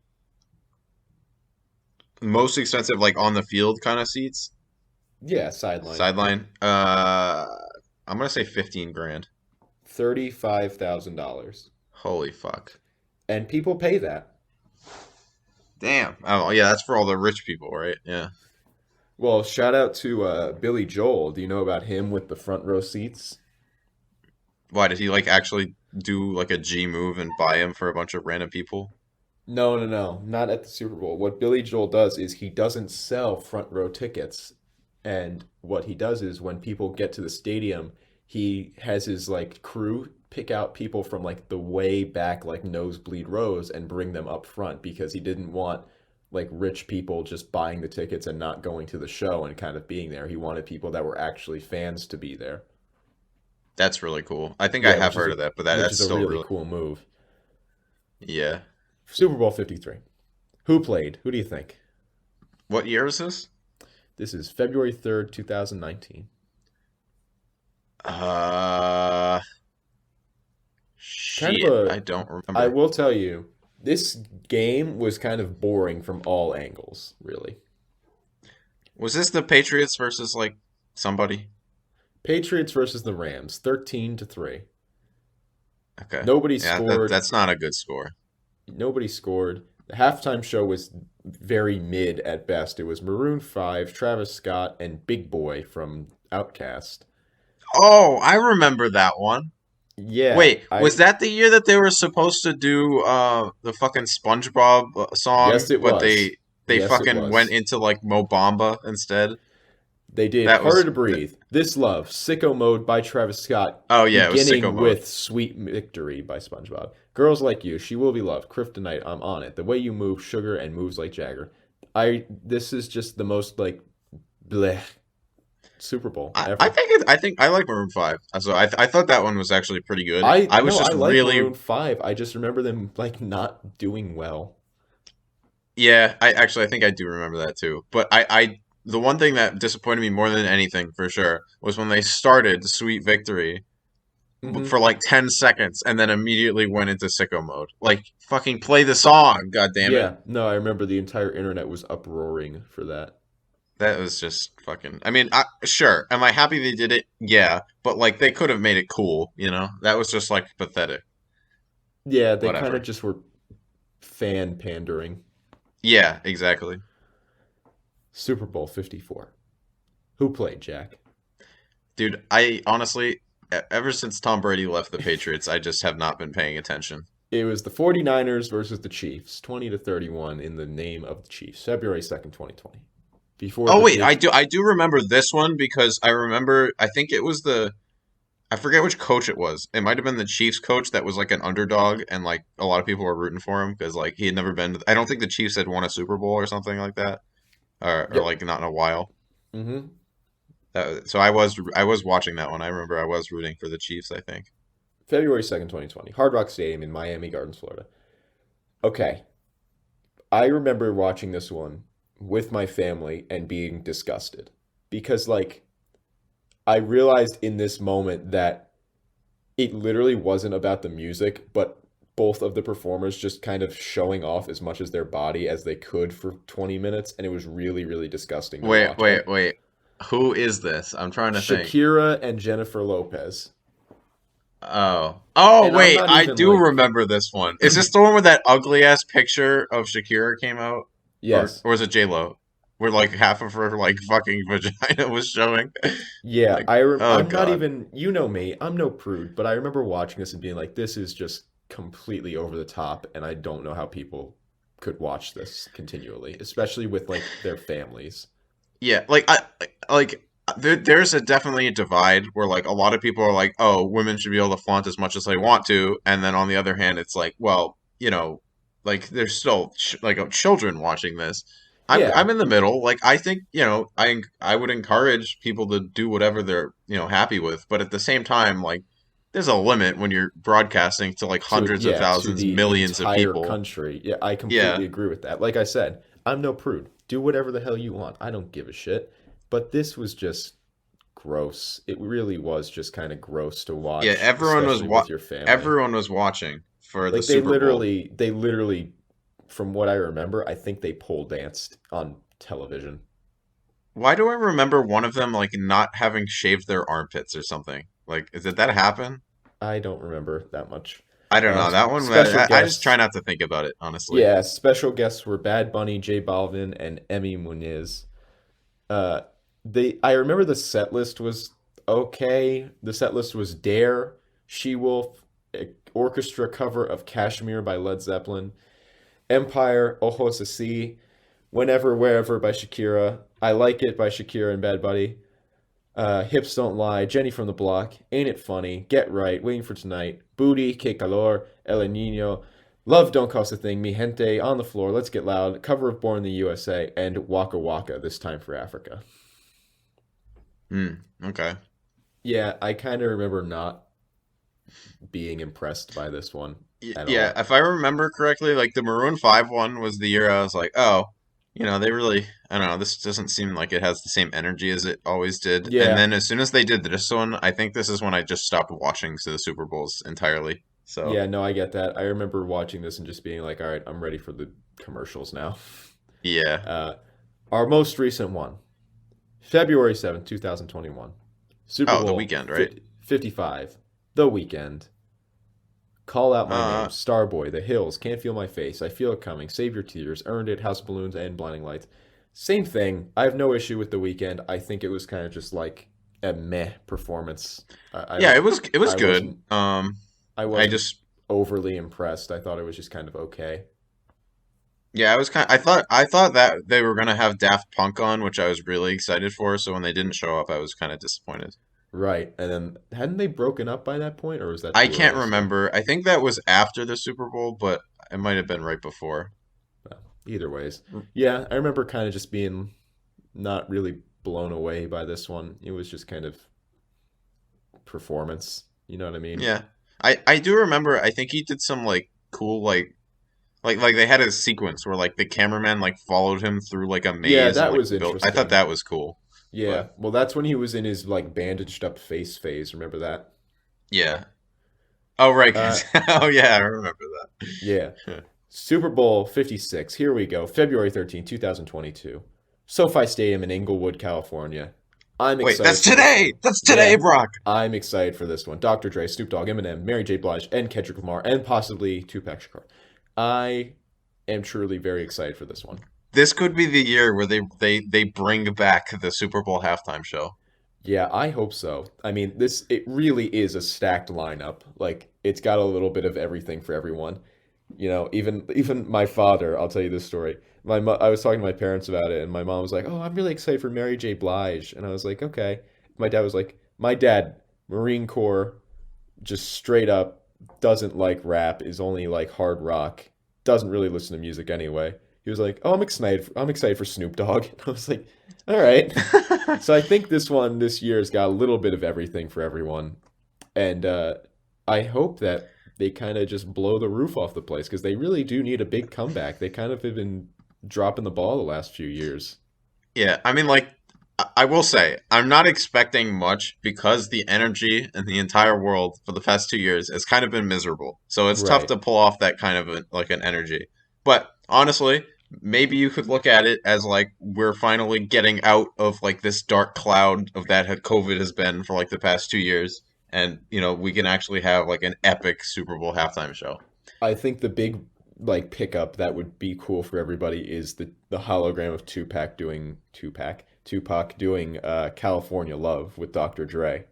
[SPEAKER 1] most expensive, like on the field kind of seats.
[SPEAKER 2] Yeah, sideline.
[SPEAKER 1] Sideline. I'm gonna say 15 grand.
[SPEAKER 2] $35,000.
[SPEAKER 1] Holy fuck.
[SPEAKER 2] And people pay that.
[SPEAKER 1] Damn. Oh, yeah, that's for all the rich people, right? Yeah.
[SPEAKER 2] Well, shout out to Billy Joel. Do you know about him with the front row seats?
[SPEAKER 1] Why did he like actually do like a G move and buy him for a bunch of random people?
[SPEAKER 2] No, no, no, not at the Super Bowl. What Billy Joel does is he doesn't sell front row tickets. And what he does is when people get to the stadium, he has his like crew pick out people from like the way back, like nosebleed rows, and bring them up front because he didn't want like rich people just buying the tickets and not going to the show and kind of being there. He wanted people that were actually fans to be there.
[SPEAKER 1] That's really cool. I think I
[SPEAKER 2] Yeah,
[SPEAKER 1] have heard of that, but
[SPEAKER 2] which
[SPEAKER 1] that's
[SPEAKER 2] is a
[SPEAKER 1] still
[SPEAKER 2] really
[SPEAKER 1] really
[SPEAKER 2] cool move.
[SPEAKER 1] yeah.
[SPEAKER 2] Super Bowl 53. Who played? Who do you think?
[SPEAKER 1] What year is this?
[SPEAKER 2] This is February 3rd, 2019.
[SPEAKER 1] Uh,
[SPEAKER 2] Kind of
[SPEAKER 1] Shit, I don't
[SPEAKER 2] I
[SPEAKER 1] remember.
[SPEAKER 2] will tell you, this game was kind of boring from all angles, really.
[SPEAKER 1] Was this the Patriots versus like somebody?
[SPEAKER 2] Patriots versus the Rams, 13 to 3.
[SPEAKER 1] Okay.
[SPEAKER 2] Nobody
[SPEAKER 1] Yeah, that
[SPEAKER 2] scored.
[SPEAKER 1] that's not a good score.
[SPEAKER 2] Nobody scored. The halftime show was very mid at best. It was Maroon 5, Travis Scott, and Big Boy from Outkast.
[SPEAKER 1] Oh, I remember that one.
[SPEAKER 2] Yeah,
[SPEAKER 1] Wait, was that the year that they were supposed to do the fucking SpongeBob song,
[SPEAKER 2] yes, it
[SPEAKER 1] but
[SPEAKER 2] was.
[SPEAKER 1] they
[SPEAKER 2] Yes, it
[SPEAKER 1] fucking went
[SPEAKER 2] was.
[SPEAKER 1] into like Mo Bamba instead?
[SPEAKER 2] They did
[SPEAKER 1] That
[SPEAKER 2] Harder
[SPEAKER 1] was
[SPEAKER 2] to Breathe, This Love, Sicko Mode by Travis Scott,
[SPEAKER 1] oh yeah, it was Sicko
[SPEAKER 2] beginning
[SPEAKER 1] Mode.
[SPEAKER 2] with Sweet Victory by SpongeBob. Girls Like You, She Will Be Loved, Kryptonite, I'm On It, The Way You Move, Sugar, and Moves Like Jagger. This is just the most like bleh Super Bowl
[SPEAKER 1] I
[SPEAKER 2] ever.
[SPEAKER 1] think I think I like Maroon 5. So I thought that one was actually pretty good.
[SPEAKER 2] I
[SPEAKER 1] I was
[SPEAKER 2] no, I
[SPEAKER 1] just
[SPEAKER 2] like
[SPEAKER 1] really
[SPEAKER 2] Maroon 5. I just remember them like not doing well.
[SPEAKER 1] yeah, I think I do remember that too. But I the one thing that disappointed me more than anything for sure was when they started Sweet Victory
[SPEAKER 2] Hmm.
[SPEAKER 1] for like 10 seconds and then immediately went into sicko mode. Like fucking play the song, god damn it.
[SPEAKER 2] Yeah, no, I remember the entire internet was uproaring for that.
[SPEAKER 1] That was just fucking I mean, sure. Am I happy they did it? Yeah, but like they could have made it cool, you know? That was just like pathetic.
[SPEAKER 2] Yeah, they kind of
[SPEAKER 1] Whatever.
[SPEAKER 2] just were fan pandering.
[SPEAKER 1] Yeah, exactly.
[SPEAKER 2] Super Bowl 54. Who played Jack?
[SPEAKER 1] Dude, I honestly ever since Tom Brady left the Patriots, I just have not been paying attention.
[SPEAKER 2] It was the 49ers versus the Chiefs, 20 to 31 in the name of the Chiefs, February 2nd, 2020. Before
[SPEAKER 1] Oh
[SPEAKER 2] the
[SPEAKER 1] wait,
[SPEAKER 2] big
[SPEAKER 1] I do remember this one because I remember I think it was the I forget which coach it was. It might have been the Chiefs coach that was like an underdog and like a lot of people were rooting for him because like he had never been I don't think the Chiefs had won a Super Bowl or something like that or
[SPEAKER 2] Yep.
[SPEAKER 1] like not in a while.
[SPEAKER 2] Hmm.
[SPEAKER 1] So I was watching that one. I remember I was rooting for the Chiefs, I think.
[SPEAKER 2] February 2nd, 2020. Hard Rock Stadium in Miami Gardens, Florida. Okay. I remember watching this one with my family and being disgusted because like I realized in this moment that it literally wasn't about the music, but both of the performers just kind of showing off as much as their body as they could for 20 minutes, and it was really, really disgusting to
[SPEAKER 1] Wait,
[SPEAKER 2] watch.
[SPEAKER 1] wait, wait. Who is this? I'm trying to think.
[SPEAKER 2] Shakira and Jennifer Lopez.
[SPEAKER 1] Oh. Oh,
[SPEAKER 2] And I'm
[SPEAKER 1] wait,
[SPEAKER 2] not
[SPEAKER 1] I
[SPEAKER 2] even
[SPEAKER 1] do
[SPEAKER 2] like,
[SPEAKER 1] remember this one. Is this the one where that ugly ass picture of Shakira came out?
[SPEAKER 2] yes.
[SPEAKER 1] Or is it J-Lo? Where like half of her like fucking vagina was showing?
[SPEAKER 2] Yeah,
[SPEAKER 1] Like, oh
[SPEAKER 2] I'm not
[SPEAKER 1] God.
[SPEAKER 2] even, you know me, I'm no prude, but I remember watching this and being like, this is just completely over the top, and I don't know how people could watch this continually, especially with like their families.
[SPEAKER 1] Yeah, like I like there's a definitely a divide where like a lot of people are like, "Oh, women should be able to flaunt as much as they want to," and then on the other hand, it's like, well, like there's still children watching this.
[SPEAKER 2] Yeah,
[SPEAKER 1] I'm in the middle. Like I think I would encourage people to do whatever they're happy with, but at the same time, like there's a limit when you're broadcasting to like hundreds of
[SPEAKER 2] to
[SPEAKER 1] thousands,
[SPEAKER 2] the
[SPEAKER 1] millions of
[SPEAKER 2] entire
[SPEAKER 1] people.
[SPEAKER 2] country. Yeah, I completely
[SPEAKER 1] Yeah,
[SPEAKER 2] agree with that. Like I said, I'm no prude. Do whatever the hell you want. I don't give a shit. But this was just gross. It really was just kind of gross to
[SPEAKER 1] yeah.
[SPEAKER 2] watch, especially with your family.
[SPEAKER 1] Everyone was watching for the
[SPEAKER 2] Like
[SPEAKER 1] Super Bowl.
[SPEAKER 2] they literally, from what I remember, I think they pole danced on television.
[SPEAKER 1] Why do I remember one of them like not having shaved their armpits or something? Like, did that happen?
[SPEAKER 2] I don't remember that much.
[SPEAKER 1] I don't know. That one,
[SPEAKER 2] Special
[SPEAKER 1] I just try
[SPEAKER 2] guests.
[SPEAKER 1] not to think about it, honestly.
[SPEAKER 2] Yeah, special guests were Bad Bunny, J Balvin, and Emmy Muniz. Uh, I remember the set list was okay. The set list was Dare, She Wolf, orchestra cover of Kashmir by Led Zeppelin, Empire, Ojos Así, Whenever, Wherever by Shakira, I Like It by Shakira and Bad Buddy, Hips Don't Lie, Jenny from the Block, Ain't It Funny, Get Right, Waiting for Tonight, Booty, Que Calor, El Nino, Love Don't Cost a Thing, Mi Gente, On the Floor, Let's Get Loud, cover of Born in the USA, and Waka Waka, This Time for Africa.
[SPEAKER 1] Okay.
[SPEAKER 2] Yeah, I kind of remember not being impressed by this one at
[SPEAKER 1] Yeah,
[SPEAKER 2] all.
[SPEAKER 1] if I remember correctly, like the Maroon 5 one was the year I was like, oh, they really, I don't know, this doesn't seem like it has the same energy as it always did. And
[SPEAKER 2] Yeah,
[SPEAKER 1] then as soon as they did this one, I think this is when I just stopped watching to the Super Bowls entirely. So,
[SPEAKER 2] yeah, no, I get that. I remember watching this and just being like, all right, I'm ready for the commercials now.
[SPEAKER 1] yeah.
[SPEAKER 2] Uh, our most recent one, February 7th, 2021. Super
[SPEAKER 1] Oh, The
[SPEAKER 2] Bowl
[SPEAKER 1] Weekend, right?
[SPEAKER 2] 55. The Weekend. Call Out My Name.
[SPEAKER 1] Uh,
[SPEAKER 2] Starboy. The Hills. Can't Feel My Face. I Feel It Coming. Save Your Tears. Earned It. House of Balloons and Blinding Lights. Same thing. I have no issue with The Weekend. I think it was kind of just like a meh performance. I
[SPEAKER 1] yeah,
[SPEAKER 2] don't.
[SPEAKER 1] it was
[SPEAKER 2] I
[SPEAKER 1] good.
[SPEAKER 2] wasn't. I
[SPEAKER 1] I
[SPEAKER 2] wasn't
[SPEAKER 1] just
[SPEAKER 2] overly impressed. I thought it was just kind of okay.
[SPEAKER 1] Yeah, I thought that they were gonna have Daft Punk on, which I was really excited for. So when they didn't show up, I was kind of disappointed.
[SPEAKER 2] Right. And then hadn't they broken up by that point, or was that
[SPEAKER 1] I
[SPEAKER 2] too
[SPEAKER 1] can't
[SPEAKER 2] early still?
[SPEAKER 1] remember. I think that was after the Super Bowl, but it might have been right before.
[SPEAKER 2] Well, either ways. Yeah, I remember kind of just being not really blown away by this one. It was just kind of performance. You know what I mean?
[SPEAKER 1] Yeah. I do remember I think he did some like cool like they had a sequence where like the cameraman like followed him through like a
[SPEAKER 2] Yeah,
[SPEAKER 1] maze and
[SPEAKER 2] that
[SPEAKER 1] like
[SPEAKER 2] was
[SPEAKER 1] built I thought
[SPEAKER 2] interesting.
[SPEAKER 1] that was cool. But
[SPEAKER 2] Yeah. Well, that's when he was in his like bandaged up face phase. Remember that?
[SPEAKER 1] yeah. Oh right,
[SPEAKER 2] Uh,
[SPEAKER 1] 'cause oh yeah, I remember
[SPEAKER 2] yeah.
[SPEAKER 1] that.
[SPEAKER 2] Super Bowl 56. Here we go. February 13th, 2022. SoFi Stadium in Inglewood, California. I'm
[SPEAKER 1] Wait,
[SPEAKER 2] excited
[SPEAKER 1] that's
[SPEAKER 2] for this
[SPEAKER 1] today.
[SPEAKER 2] one.
[SPEAKER 1] That's today,
[SPEAKER 2] Yeah,
[SPEAKER 1] Brock.
[SPEAKER 2] I'm excited for this one. Dr. Dre, Snoop Dogg, Eminem, Mary J. Blige, and Kendrick Lamar, and possibly Tupac Shakur. I am truly very excited for this one.
[SPEAKER 1] This could be the year where they bring back the Super Bowl halftime show.
[SPEAKER 2] Yeah, I hope so. I mean, this it really is a stacked lineup. Like it's got a little bit of everything for everyone. Even my father, I'll tell you this story. I was talking to my parents about it, and my mom was like, "Oh, I'm really excited for Mary J. Blige," and I was like, "Okay." My dad was like, "My dad, Marine Corps, just straight up doesn't like rap, is only like hard rock, doesn't really listen to music anyway." He was like, "Oh, I'm excited for Snoop Dogg." And I was like, "All right." So I think this one this year has got a little bit of everything for everyone, and I hope that they kind of just blow the roof off the place because they really do need a big comeback. They kind of have been dropping the ball the last few years.
[SPEAKER 1] Yeah, I mean, like, I will say, I'm not expecting much because the energy in the entire world for the past 2 years has kind of been miserable. So it's tough
[SPEAKER 2] Right.
[SPEAKER 1] to pull off that kind of like an energy. But honestly, maybe you could look at it as like we're finally getting out of like this dark cloud of that had COVID has been for like the past 2 years, and we can actually have like an epic Super Bowl halftime show.
[SPEAKER 2] I think the big like pickup that would be cool for everybody is the hologram of Tupac doing California Love with Dr. Dre.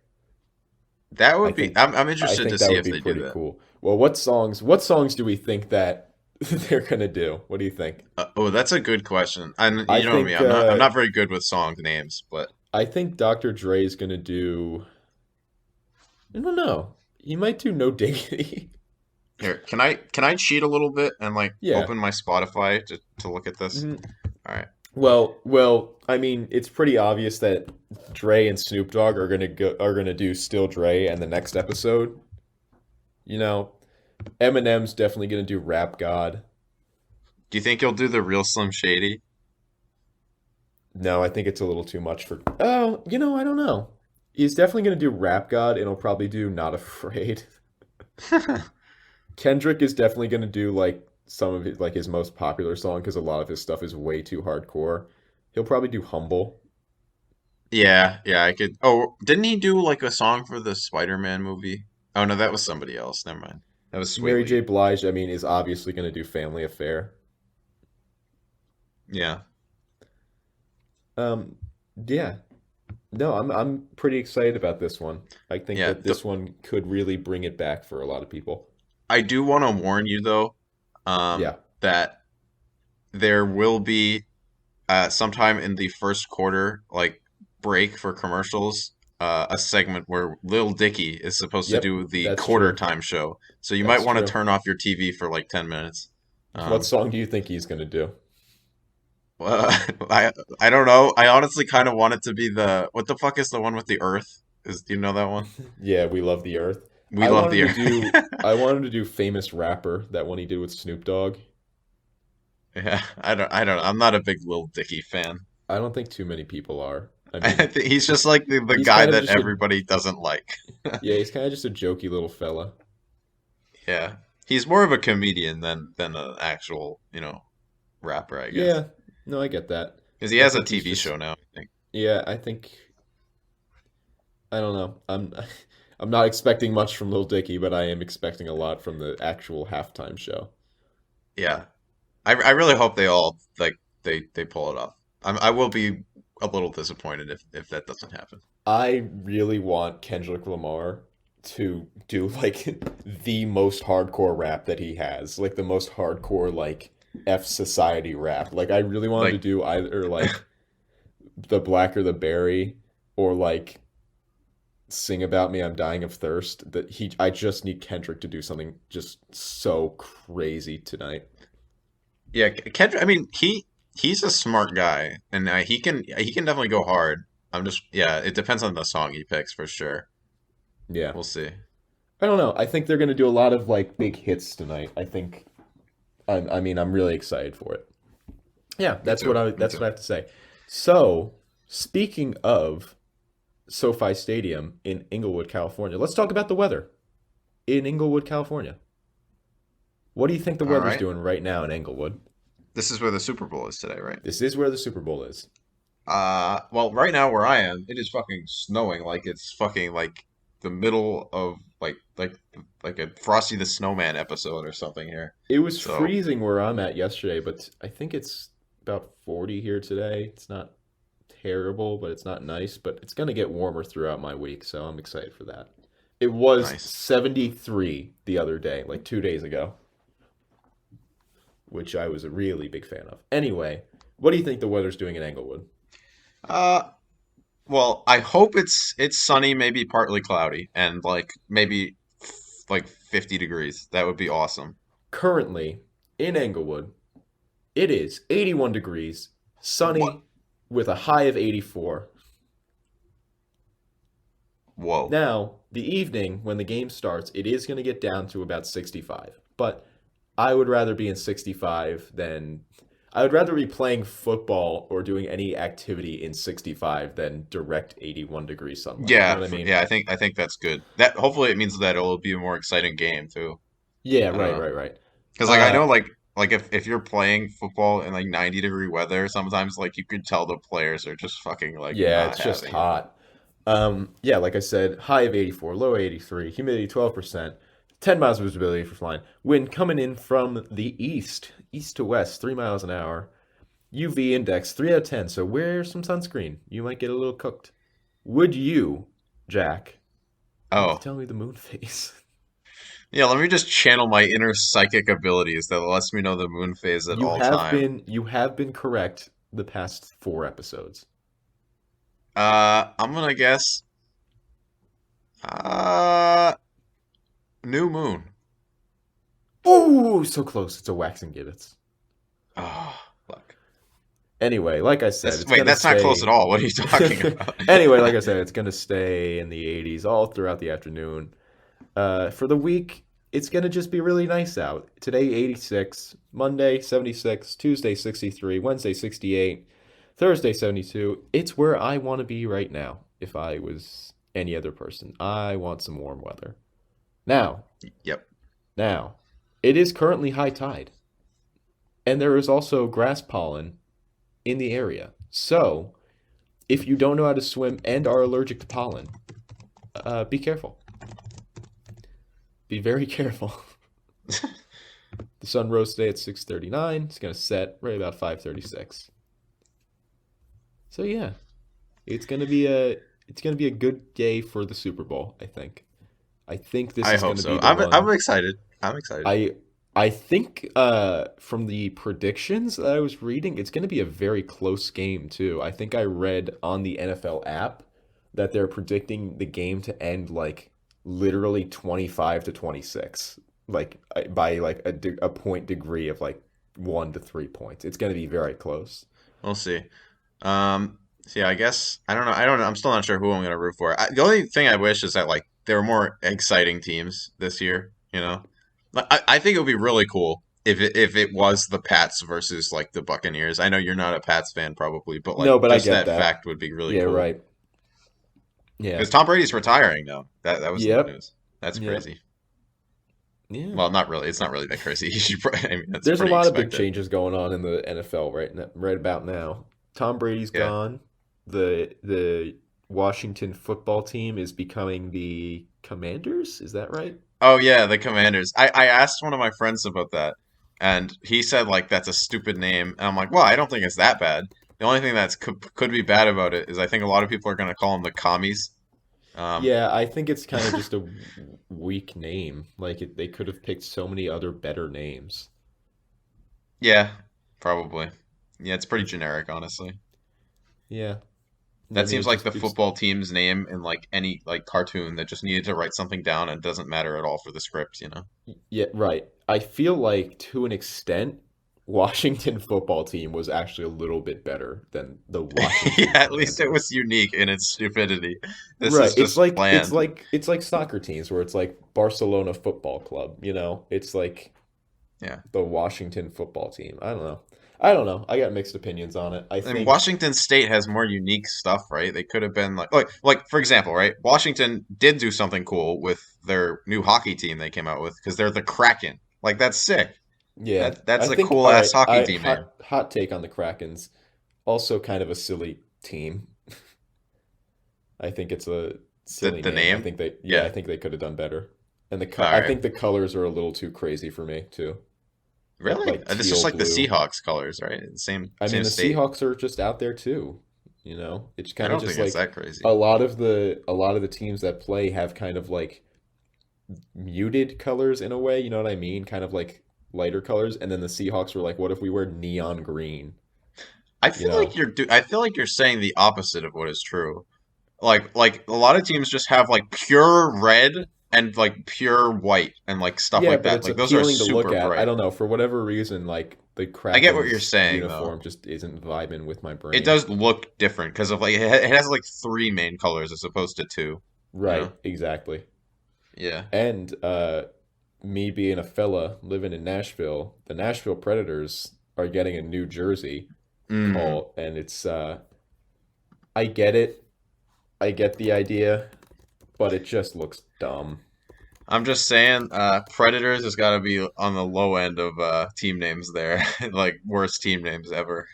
[SPEAKER 1] That
[SPEAKER 2] I
[SPEAKER 1] would be.
[SPEAKER 2] think
[SPEAKER 1] I'm
[SPEAKER 2] I
[SPEAKER 1] interested to
[SPEAKER 2] think that
[SPEAKER 1] see
[SPEAKER 2] would
[SPEAKER 1] if
[SPEAKER 2] be
[SPEAKER 1] they do
[SPEAKER 2] pretty
[SPEAKER 1] that.
[SPEAKER 2] cool. Well, what songs do we think that they're gonna do? What do you think?
[SPEAKER 1] Oh, that's a good question. And
[SPEAKER 2] I
[SPEAKER 1] you know me,
[SPEAKER 2] think
[SPEAKER 1] I'm not very good with song names, but
[SPEAKER 2] I think Dr. Dre is gonna do. I don't know. He might do No Diggity.
[SPEAKER 1] here, can I cheat a little bit and like
[SPEAKER 2] Yeah.
[SPEAKER 1] open my Spotify to look at this?
[SPEAKER 2] Mhm.
[SPEAKER 1] All right.
[SPEAKER 2] Well, I mean, it's pretty obvious that Dre and Snoop Dogg are gonna do Still Dre and the next episode. You know, Eminem's definitely gonna do Rap God.
[SPEAKER 1] Do you think you'll do the real Slim Shady?
[SPEAKER 2] No, I think it's a little too much for. Oh, I don't know. He's definitely gonna do Rap God, and he'll probably do Not Afraid. Kendrick is definitely gonna do like some of his most popular song because a lot of his stuff is way too hardcore. He'll probably do Humble.
[SPEAKER 1] Yeah, yeah, I could. Oh, didn't he do like a song for the Spider-Man movie? Oh no, that was somebody else. Never mind. That was Sway
[SPEAKER 2] Mary J.
[SPEAKER 1] Lee.
[SPEAKER 2] Blige, I mean, is obviously gonna do Family Affair.
[SPEAKER 1] Yeah.
[SPEAKER 2] Um, yeah. No, I'm pretty excited about this one. I think
[SPEAKER 1] Yeah,
[SPEAKER 2] that this one could really bring it back for a lot of people.
[SPEAKER 1] I do want to warn you though,
[SPEAKER 2] Yeah,
[SPEAKER 1] that there will be sometime in the first quarter, like break for commercials, a segment where Lil Dicky is supposed to
[SPEAKER 2] yep,
[SPEAKER 1] do the
[SPEAKER 2] that's
[SPEAKER 1] quarter
[SPEAKER 2] true.
[SPEAKER 1] time show. So you might
[SPEAKER 2] That's
[SPEAKER 1] want to
[SPEAKER 2] true.
[SPEAKER 1] turn off your TV for like 10 minutes.
[SPEAKER 2] What
[SPEAKER 1] Um,
[SPEAKER 2] song do you think he's gonna do?
[SPEAKER 1] well, I don't know. I honestly kind of want it to be the what the fuck is the one with the Earth? Do you know that one?
[SPEAKER 2] Yeah, We Love the Earth.
[SPEAKER 1] We love the Earth.
[SPEAKER 2] I want him to do Famous Rapper, that one he did with Snoop Dogg.
[SPEAKER 1] Yeah, I'm not a big Lil Dicky fan.
[SPEAKER 2] I don't think too many people are. I
[SPEAKER 1] I
[SPEAKER 2] mean,
[SPEAKER 1] think he's just like the
[SPEAKER 2] he's
[SPEAKER 1] guy
[SPEAKER 2] kind of
[SPEAKER 1] that
[SPEAKER 2] just a
[SPEAKER 1] everybody doesn't like.
[SPEAKER 2] yeah, he's kind of just a jokey little fella.
[SPEAKER 1] Yeah. He's more of a comedian than an actual, rapper, I guess.
[SPEAKER 2] Yeah, no, I get that.
[SPEAKER 1] Because he
[SPEAKER 2] I
[SPEAKER 1] has a
[SPEAKER 2] think he's
[SPEAKER 1] TV
[SPEAKER 2] just
[SPEAKER 1] show now, I think.
[SPEAKER 2] yeah, I don't know. I'm not expecting much from Lil Dicky, but I am expecting a lot from the actual halftime show.
[SPEAKER 1] Yeah. I really hope they all like they pull it off. I will be a little disappointed if that doesn't happen.
[SPEAKER 2] I really want Kendrick Lamar to do like the most hardcore rap that he has, like the most hardcore like F Society rap. Like I really want him to
[SPEAKER 1] Like
[SPEAKER 2] do either like the Black or the Berry or like Sing About Me, I'm Dying of Thirst. I just need Kendrick to do something just so crazy tonight.
[SPEAKER 1] yeah, Kendrick, I mean, he's a smart guy and he can definitely go hard. I'm just yeah, it depends on the song he picks for sure.
[SPEAKER 2] Yeah.
[SPEAKER 1] We'll see.
[SPEAKER 2] I don't know. I think they're gonna do a lot of like big hits tonight. I mean I'm really excited for it. Yeah,
[SPEAKER 1] Me too. Me
[SPEAKER 2] that's
[SPEAKER 1] too.
[SPEAKER 2] what I have to say. So, speaking of SoFi Stadium in Inglewood, California, let's talk about the weather in Inglewood, California. What do you think the
[SPEAKER 1] All
[SPEAKER 2] weather's
[SPEAKER 1] right.
[SPEAKER 2] doing right now in Inglewood?
[SPEAKER 1] This is where the Super Bowl is today, right?
[SPEAKER 2] This is where the Super Bowl is.
[SPEAKER 1] Well, right now where I am, it is fucking snowing like it's fucking like the middle of like a Frosty the Snowman episode or something here.
[SPEAKER 2] It was
[SPEAKER 1] So,
[SPEAKER 2] freezing where I'm at yesterday, but I think it's about 40 here today. It's not terrible, but it's not nice, but it's going to get warmer throughout my week, so I'm excited for that. It was
[SPEAKER 1] nice.
[SPEAKER 2] 73 the other day, like 2 days ago, which I was a really big fan of. Anyway, what do you think the weather's doing in Englewood?
[SPEAKER 1] Uh, well, I hope it's sunny, maybe partly cloudy, and like maybe like 50 degrees. That would be awesome.
[SPEAKER 2] Currently, in Englewood, it is 81 degrees,
[SPEAKER 1] What?
[SPEAKER 2] sunny, with a high of 84.
[SPEAKER 1] Whoa.
[SPEAKER 2] Now, the evening, when the game starts, it is going to get down to about 65. But I would rather be in 65 than. I would rather be playing football or doing any activity in 65 than direct 81-degree sunlight. You know
[SPEAKER 1] Yeah,
[SPEAKER 2] what I mean?
[SPEAKER 1] yeah, I think that's good. That hopefully it means that it'll be a more exciting game too.
[SPEAKER 2] Yeah,
[SPEAKER 1] I don't
[SPEAKER 2] right,
[SPEAKER 1] know.
[SPEAKER 2] right, right.
[SPEAKER 1] Because like I
[SPEAKER 2] Uh,
[SPEAKER 1] know like if you're playing football in like 90-degree weather, sometimes like you could tell the players are just fucking like
[SPEAKER 2] yeah,
[SPEAKER 1] not
[SPEAKER 2] it's just
[SPEAKER 1] having it.
[SPEAKER 2] hot. Yeah, like I said, high of 84, low 83, humidity 12%, 10 miles of visibility for flying. Wind coming in from the east, east to west, 3 miles an hour. UV index 3 out of 10, so wear some sunscreen. You might get a little cooked. Would you, Jack, like to
[SPEAKER 1] Oh.
[SPEAKER 2] tell me the moon phase?
[SPEAKER 1] Yeah, let me just channel my inner psychic abilities that lets me know the moon phase at all time.
[SPEAKER 2] You have been correct the past 4 episodes.
[SPEAKER 1] I'm gonna guess uh new moon.
[SPEAKER 2] Ooh, so close. It's a waxing gibbets.
[SPEAKER 1] Oh, fuck.
[SPEAKER 2] Anyway, like I said, it's
[SPEAKER 1] Wait,
[SPEAKER 2] gonna
[SPEAKER 1] that's not close at
[SPEAKER 2] stay.
[SPEAKER 1] all. What are you talking about?
[SPEAKER 2] Anyway, like I said, it's gonna stay in the 80s all throughout the afternoon. For the week, it's gonna just be really nice out. Today, 86, Monday, 76, Tuesday, 63, Wednesday, 68, Thursday, 72. It's where I want to be right now. If I was any other person, I want some warm weather. Now,
[SPEAKER 1] Yep.
[SPEAKER 2] now, it is currently high tide, and there is also grass pollen in the area. So, if you don't know how to swim and are allergic to pollen, be careful. Be very careful. The sun rose today at 6:39. It's gonna set right about 5:36. So yeah, it's gonna be a good day for the Super Bowl, I think. I think this
[SPEAKER 1] I
[SPEAKER 2] is
[SPEAKER 1] hope
[SPEAKER 2] gonna be
[SPEAKER 1] so.
[SPEAKER 2] the
[SPEAKER 1] I'm
[SPEAKER 2] one.
[SPEAKER 1] excited. I'm excited.
[SPEAKER 2] I I think from the predictions that I was reading, it's gonna be a very close game too. I think I read on the NFL app that they're predicting the game to end like literally 25-26, like by like a point degree of like 1 to 3 points. It's gonna be very close.
[SPEAKER 1] We'll see. So yeah, I guess I don't know. I don't know. I'm still not sure who I'm gonna root for. The only thing I wish is that like there were more exciting teams this year. Like, I think it would be really cool if it was the Pats versus like the Buccaneers. I know you're not a Pats fan probably, but like
[SPEAKER 2] No, but I
[SPEAKER 1] just
[SPEAKER 2] get
[SPEAKER 1] that
[SPEAKER 2] that.
[SPEAKER 1] fact would be really
[SPEAKER 2] Yeah,
[SPEAKER 1] cool.
[SPEAKER 2] right. Yeah.
[SPEAKER 1] Because Tom Brady's retiring now. That was the
[SPEAKER 2] Yep.
[SPEAKER 1] news. That's
[SPEAKER 2] Yep.
[SPEAKER 1] crazy.
[SPEAKER 2] Yeah.
[SPEAKER 1] Well, not really. It's not really that crazy. You should. I mean, that's
[SPEAKER 2] There's a
[SPEAKER 1] pretty
[SPEAKER 2] lot of big
[SPEAKER 1] expected.
[SPEAKER 2] changes going on in the NFL right about now. Tom Brady's
[SPEAKER 1] Yeah.
[SPEAKER 2] gone. The Washington football team is becoming the Commanders. Is that right?
[SPEAKER 1] Oh yeah, the Commanders. I asked one of my friends about that, and he said like that's a stupid name. And I'm like, well, I don't think it's that bad. The only thing that's could be bad about it is I think a lot of people are going to call them the commies. Um,
[SPEAKER 2] Yeah, I think it's kind of just a weak name. Like they could have picked so many other better names.
[SPEAKER 1] yeah, probably. Yeah, it's pretty
[SPEAKER 2] It's
[SPEAKER 1] generic, honestly.
[SPEAKER 2] yeah. I
[SPEAKER 1] That
[SPEAKER 2] mean,
[SPEAKER 1] seems
[SPEAKER 2] it's
[SPEAKER 1] like
[SPEAKER 2] just
[SPEAKER 1] the
[SPEAKER 2] it's
[SPEAKER 1] football team's name in like any like cartoon that just needed to write something down and doesn't matter at all for the script.
[SPEAKER 2] yeah, right. I feel like to an extent, Washington football team was actually a little bit better than the
[SPEAKER 1] Yeah,
[SPEAKER 2] Washington
[SPEAKER 1] at least it was
[SPEAKER 2] Commanders.
[SPEAKER 1] unique in its stupidity. This
[SPEAKER 2] Right.
[SPEAKER 1] is just bland.
[SPEAKER 2] It's like soccer teams where it's like Barcelona Football Club, you know? It's like
[SPEAKER 1] Yeah.
[SPEAKER 2] the Washington football team. I don't know. I don't know. I got mixed opinions on it. I
[SPEAKER 1] And
[SPEAKER 2] think
[SPEAKER 1] Washington State has more unique stuff, right? They could have been like for example, right? Washington did do something cool with their new hockey team they came out with because they're the Kraken. Like that's sick.
[SPEAKER 2] yeah.
[SPEAKER 1] That's
[SPEAKER 2] I
[SPEAKER 1] a
[SPEAKER 2] think
[SPEAKER 1] cool
[SPEAKER 2] all
[SPEAKER 1] ass
[SPEAKER 2] right,
[SPEAKER 1] hockey
[SPEAKER 2] I
[SPEAKER 1] team name.
[SPEAKER 2] hot take on the Krakens. Also kind of a silly team. I think it's a silly
[SPEAKER 1] The
[SPEAKER 2] name.
[SPEAKER 1] name,
[SPEAKER 2] I
[SPEAKER 1] yeah.
[SPEAKER 2] think they could have done better. And
[SPEAKER 1] All
[SPEAKER 2] I
[SPEAKER 1] right,
[SPEAKER 2] think the colors are a little too crazy for me too. That
[SPEAKER 1] really?
[SPEAKER 2] like
[SPEAKER 1] It's just
[SPEAKER 2] teal
[SPEAKER 1] like the
[SPEAKER 2] blue.
[SPEAKER 1] Seahawks colors, right? Same
[SPEAKER 2] I mean,
[SPEAKER 1] same
[SPEAKER 2] the
[SPEAKER 1] state.
[SPEAKER 2] Seahawks are just out there too. You know, it's
[SPEAKER 1] I
[SPEAKER 2] kind of
[SPEAKER 1] don't
[SPEAKER 2] just
[SPEAKER 1] think it's
[SPEAKER 2] like
[SPEAKER 1] that crazy.
[SPEAKER 2] a lot of the teams that play have kind of like muted colors in a way. You know what I mean? Kind of like lighter colors. And then the Seahawks were like, what if we wear neon green? You know?
[SPEAKER 1] I feel like you're saying the opposite of what is true. Like a lot of teams just have like pure red and like pure white and like stuff
[SPEAKER 2] Yeah,
[SPEAKER 1] like
[SPEAKER 2] but
[SPEAKER 1] that.
[SPEAKER 2] it's
[SPEAKER 1] Like those are
[SPEAKER 2] appealing to look
[SPEAKER 1] super
[SPEAKER 2] at. I
[SPEAKER 1] bright.
[SPEAKER 2] don't know. For whatever reason, like the
[SPEAKER 1] I get what you're
[SPEAKER 2] Kraken's
[SPEAKER 1] saying though.
[SPEAKER 2] uniform just isn't vibing with my
[SPEAKER 1] It
[SPEAKER 2] brain.
[SPEAKER 1] does look different because of like it has like three main colors as opposed to two, you know?
[SPEAKER 2] Right, exactly.
[SPEAKER 1] Yeah.
[SPEAKER 2] And me being a fella living in Nashville, the Nashville Predators are getting a new jersey
[SPEAKER 1] Mm.
[SPEAKER 2] call, and it's I get it. I get the idea, but it just looks dumb.
[SPEAKER 1] I'm just saying, Predators has got to be on the low end of team names there, like worst team names ever.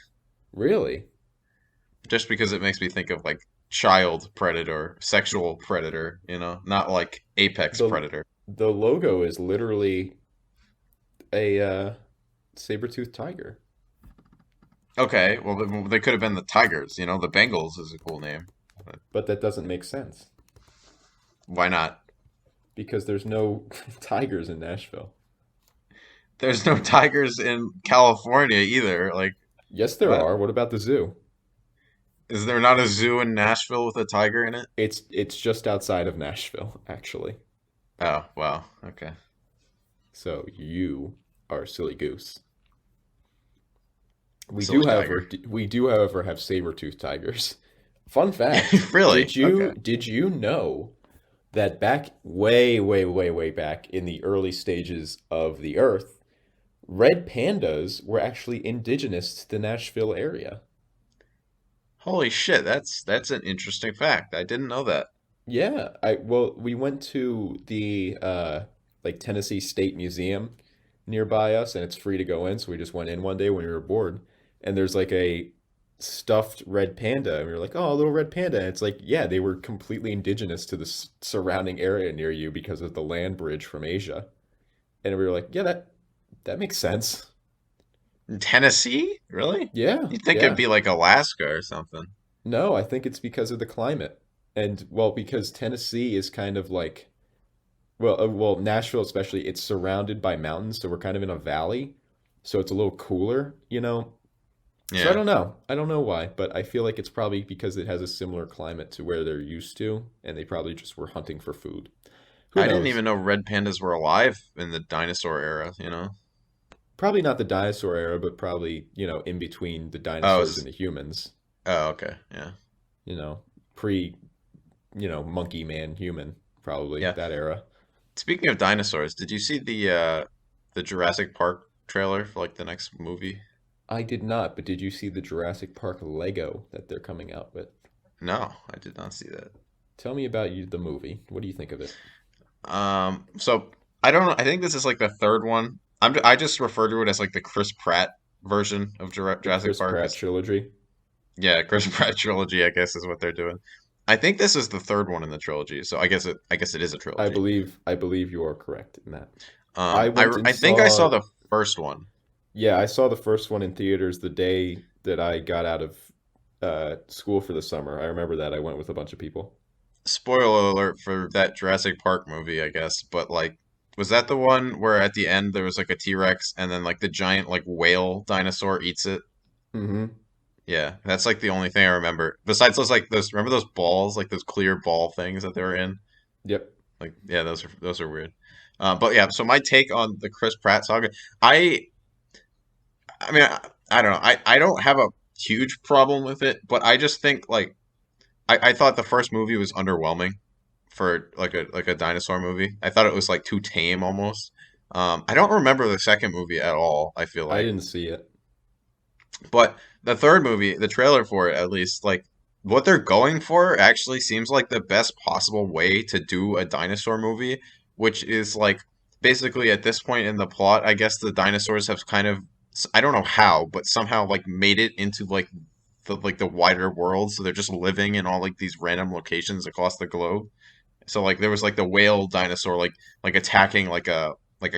[SPEAKER 2] Really?
[SPEAKER 1] Just because it makes me think of like child predator, sexual predator, not like apex
[SPEAKER 2] The
[SPEAKER 1] predator.
[SPEAKER 2] the logo is literally a saber-toothed tiger.
[SPEAKER 1] Okay, well they could have been the Tigers, the Bengals is a cool name. But
[SPEAKER 2] But that doesn't make sense
[SPEAKER 1] why not?
[SPEAKER 2] because there's no tigers in Nashville.
[SPEAKER 1] There's no tigers in California either. Like
[SPEAKER 2] Yes, there
[SPEAKER 1] what?
[SPEAKER 2] are. What about the zoo?
[SPEAKER 1] Is there not a zoo in Nashville with a tiger in it?
[SPEAKER 2] It's just outside of Nashville, actually.
[SPEAKER 1] Oh, wow. Okay.
[SPEAKER 2] So you are a silly goose.
[SPEAKER 1] Silly tiger.
[SPEAKER 2] We do, however, have saber-toothed tigers. Fun fact:
[SPEAKER 1] Really? Okay.
[SPEAKER 2] did you know that back way back in the early stages of the Earth, red pandas were actually indigenous to the Nashville area?
[SPEAKER 1] Holy shit, that's an interesting fact. I didn't know that.
[SPEAKER 2] Yeah, I well, we went to the like Tennessee State Museum nearby us, and it's free to go in. So we just went in one day when we were bored, and there's like a stuffed red panda, and we were like, "Oh, a little red panda." And it's like, yeah, they were completely indigenous to the surrounding area near you because of the land bridge from Asia, and we were like, "Yeah, that makes sense."
[SPEAKER 1] In Tennessee? Really?
[SPEAKER 2] Yeah,
[SPEAKER 1] You'd think it'd
[SPEAKER 2] yeah.
[SPEAKER 1] be like Alaska or something.
[SPEAKER 2] No, I think it's because of the climate. And well, because Tennessee is kind of like, Nashville especially, it's surrounded by mountains, so we're kind of in a valley, so it's a little cooler, you know. So I
[SPEAKER 1] Yeah.
[SPEAKER 2] don't know. I don't know why, but I feel like it's probably because it has a similar climate to where they're used to, and they probably just were hunting for food. Who
[SPEAKER 1] I didn't
[SPEAKER 2] knows?
[SPEAKER 1] even know red pandas were alive in the dinosaur era, you know?
[SPEAKER 2] Probably not the dinosaur era, but probably, in between the
[SPEAKER 1] Oh,
[SPEAKER 2] dinosaurs and the humans,
[SPEAKER 1] okay. Yeah.
[SPEAKER 2] you know, pre, monkey man human, probably
[SPEAKER 1] Yeah.
[SPEAKER 2] that era.
[SPEAKER 1] Speaking of dinosaurs, did you see the Jurassic Park trailer for like the next movie?
[SPEAKER 2] I did not, but did you see the Jurassic Park Lego that they're coming out with?
[SPEAKER 1] No, I did not see that.
[SPEAKER 2] Tell me about the movie. What do you think of it?
[SPEAKER 1] So I don't know. I think this is like the third one. I just refer to it as like the Chris Pratt version of
[SPEAKER 2] The
[SPEAKER 1] Jurassic
[SPEAKER 2] Chris
[SPEAKER 1] Park.
[SPEAKER 2] Pratt
[SPEAKER 1] It's,
[SPEAKER 2] trilogy?
[SPEAKER 1] yeah, Chris Pratt trilogy, I guess is what they're doing. I think this is the third one in the trilogy, so I guess it is a
[SPEAKER 2] I
[SPEAKER 1] trilogy.
[SPEAKER 2] believe I believe you are correct in that. I
[SPEAKER 1] I
[SPEAKER 2] went and
[SPEAKER 1] I think I saw
[SPEAKER 2] saw
[SPEAKER 1] the first one.
[SPEAKER 2] Yeah, I saw the first one in theaters the day that I got out of school for the summer. I remember that. I went with a bunch of people.
[SPEAKER 1] Spoiler alert for that Jurassic Park movie, I guess, but like was that the one where at the end there was like a T-Rex and then like the giant like whale dinosaur eats it?
[SPEAKER 2] Hmm.
[SPEAKER 1] Yeah, that's like the only thing I remember. Besides those remember those balls, like those clear ball things that they were in?
[SPEAKER 2] Yep.
[SPEAKER 1] Like yeah, those are weird. But yeah, so my take on the Chris Pratt saga, I I mean I don't know. I don't have a huge problem with it, but I just think like I thought the first movie was underwhelming for like a dinosaur movie. I thought it was like too tame almost. I don't remember the second movie at all, I feel
[SPEAKER 2] I
[SPEAKER 1] like.
[SPEAKER 2] didn't see it.
[SPEAKER 1] But the third movie, the trailer for it at least, like what they're going for actually seems like the best possible way to do a dinosaur movie, which is like basically at this point in the plot, I guess the dinosaurs have kind of I don't know how, but somehow like made it into like the wider world, so they're just living in all like these random locations across the globe. So like there was like the whale dinosaur like attacking like a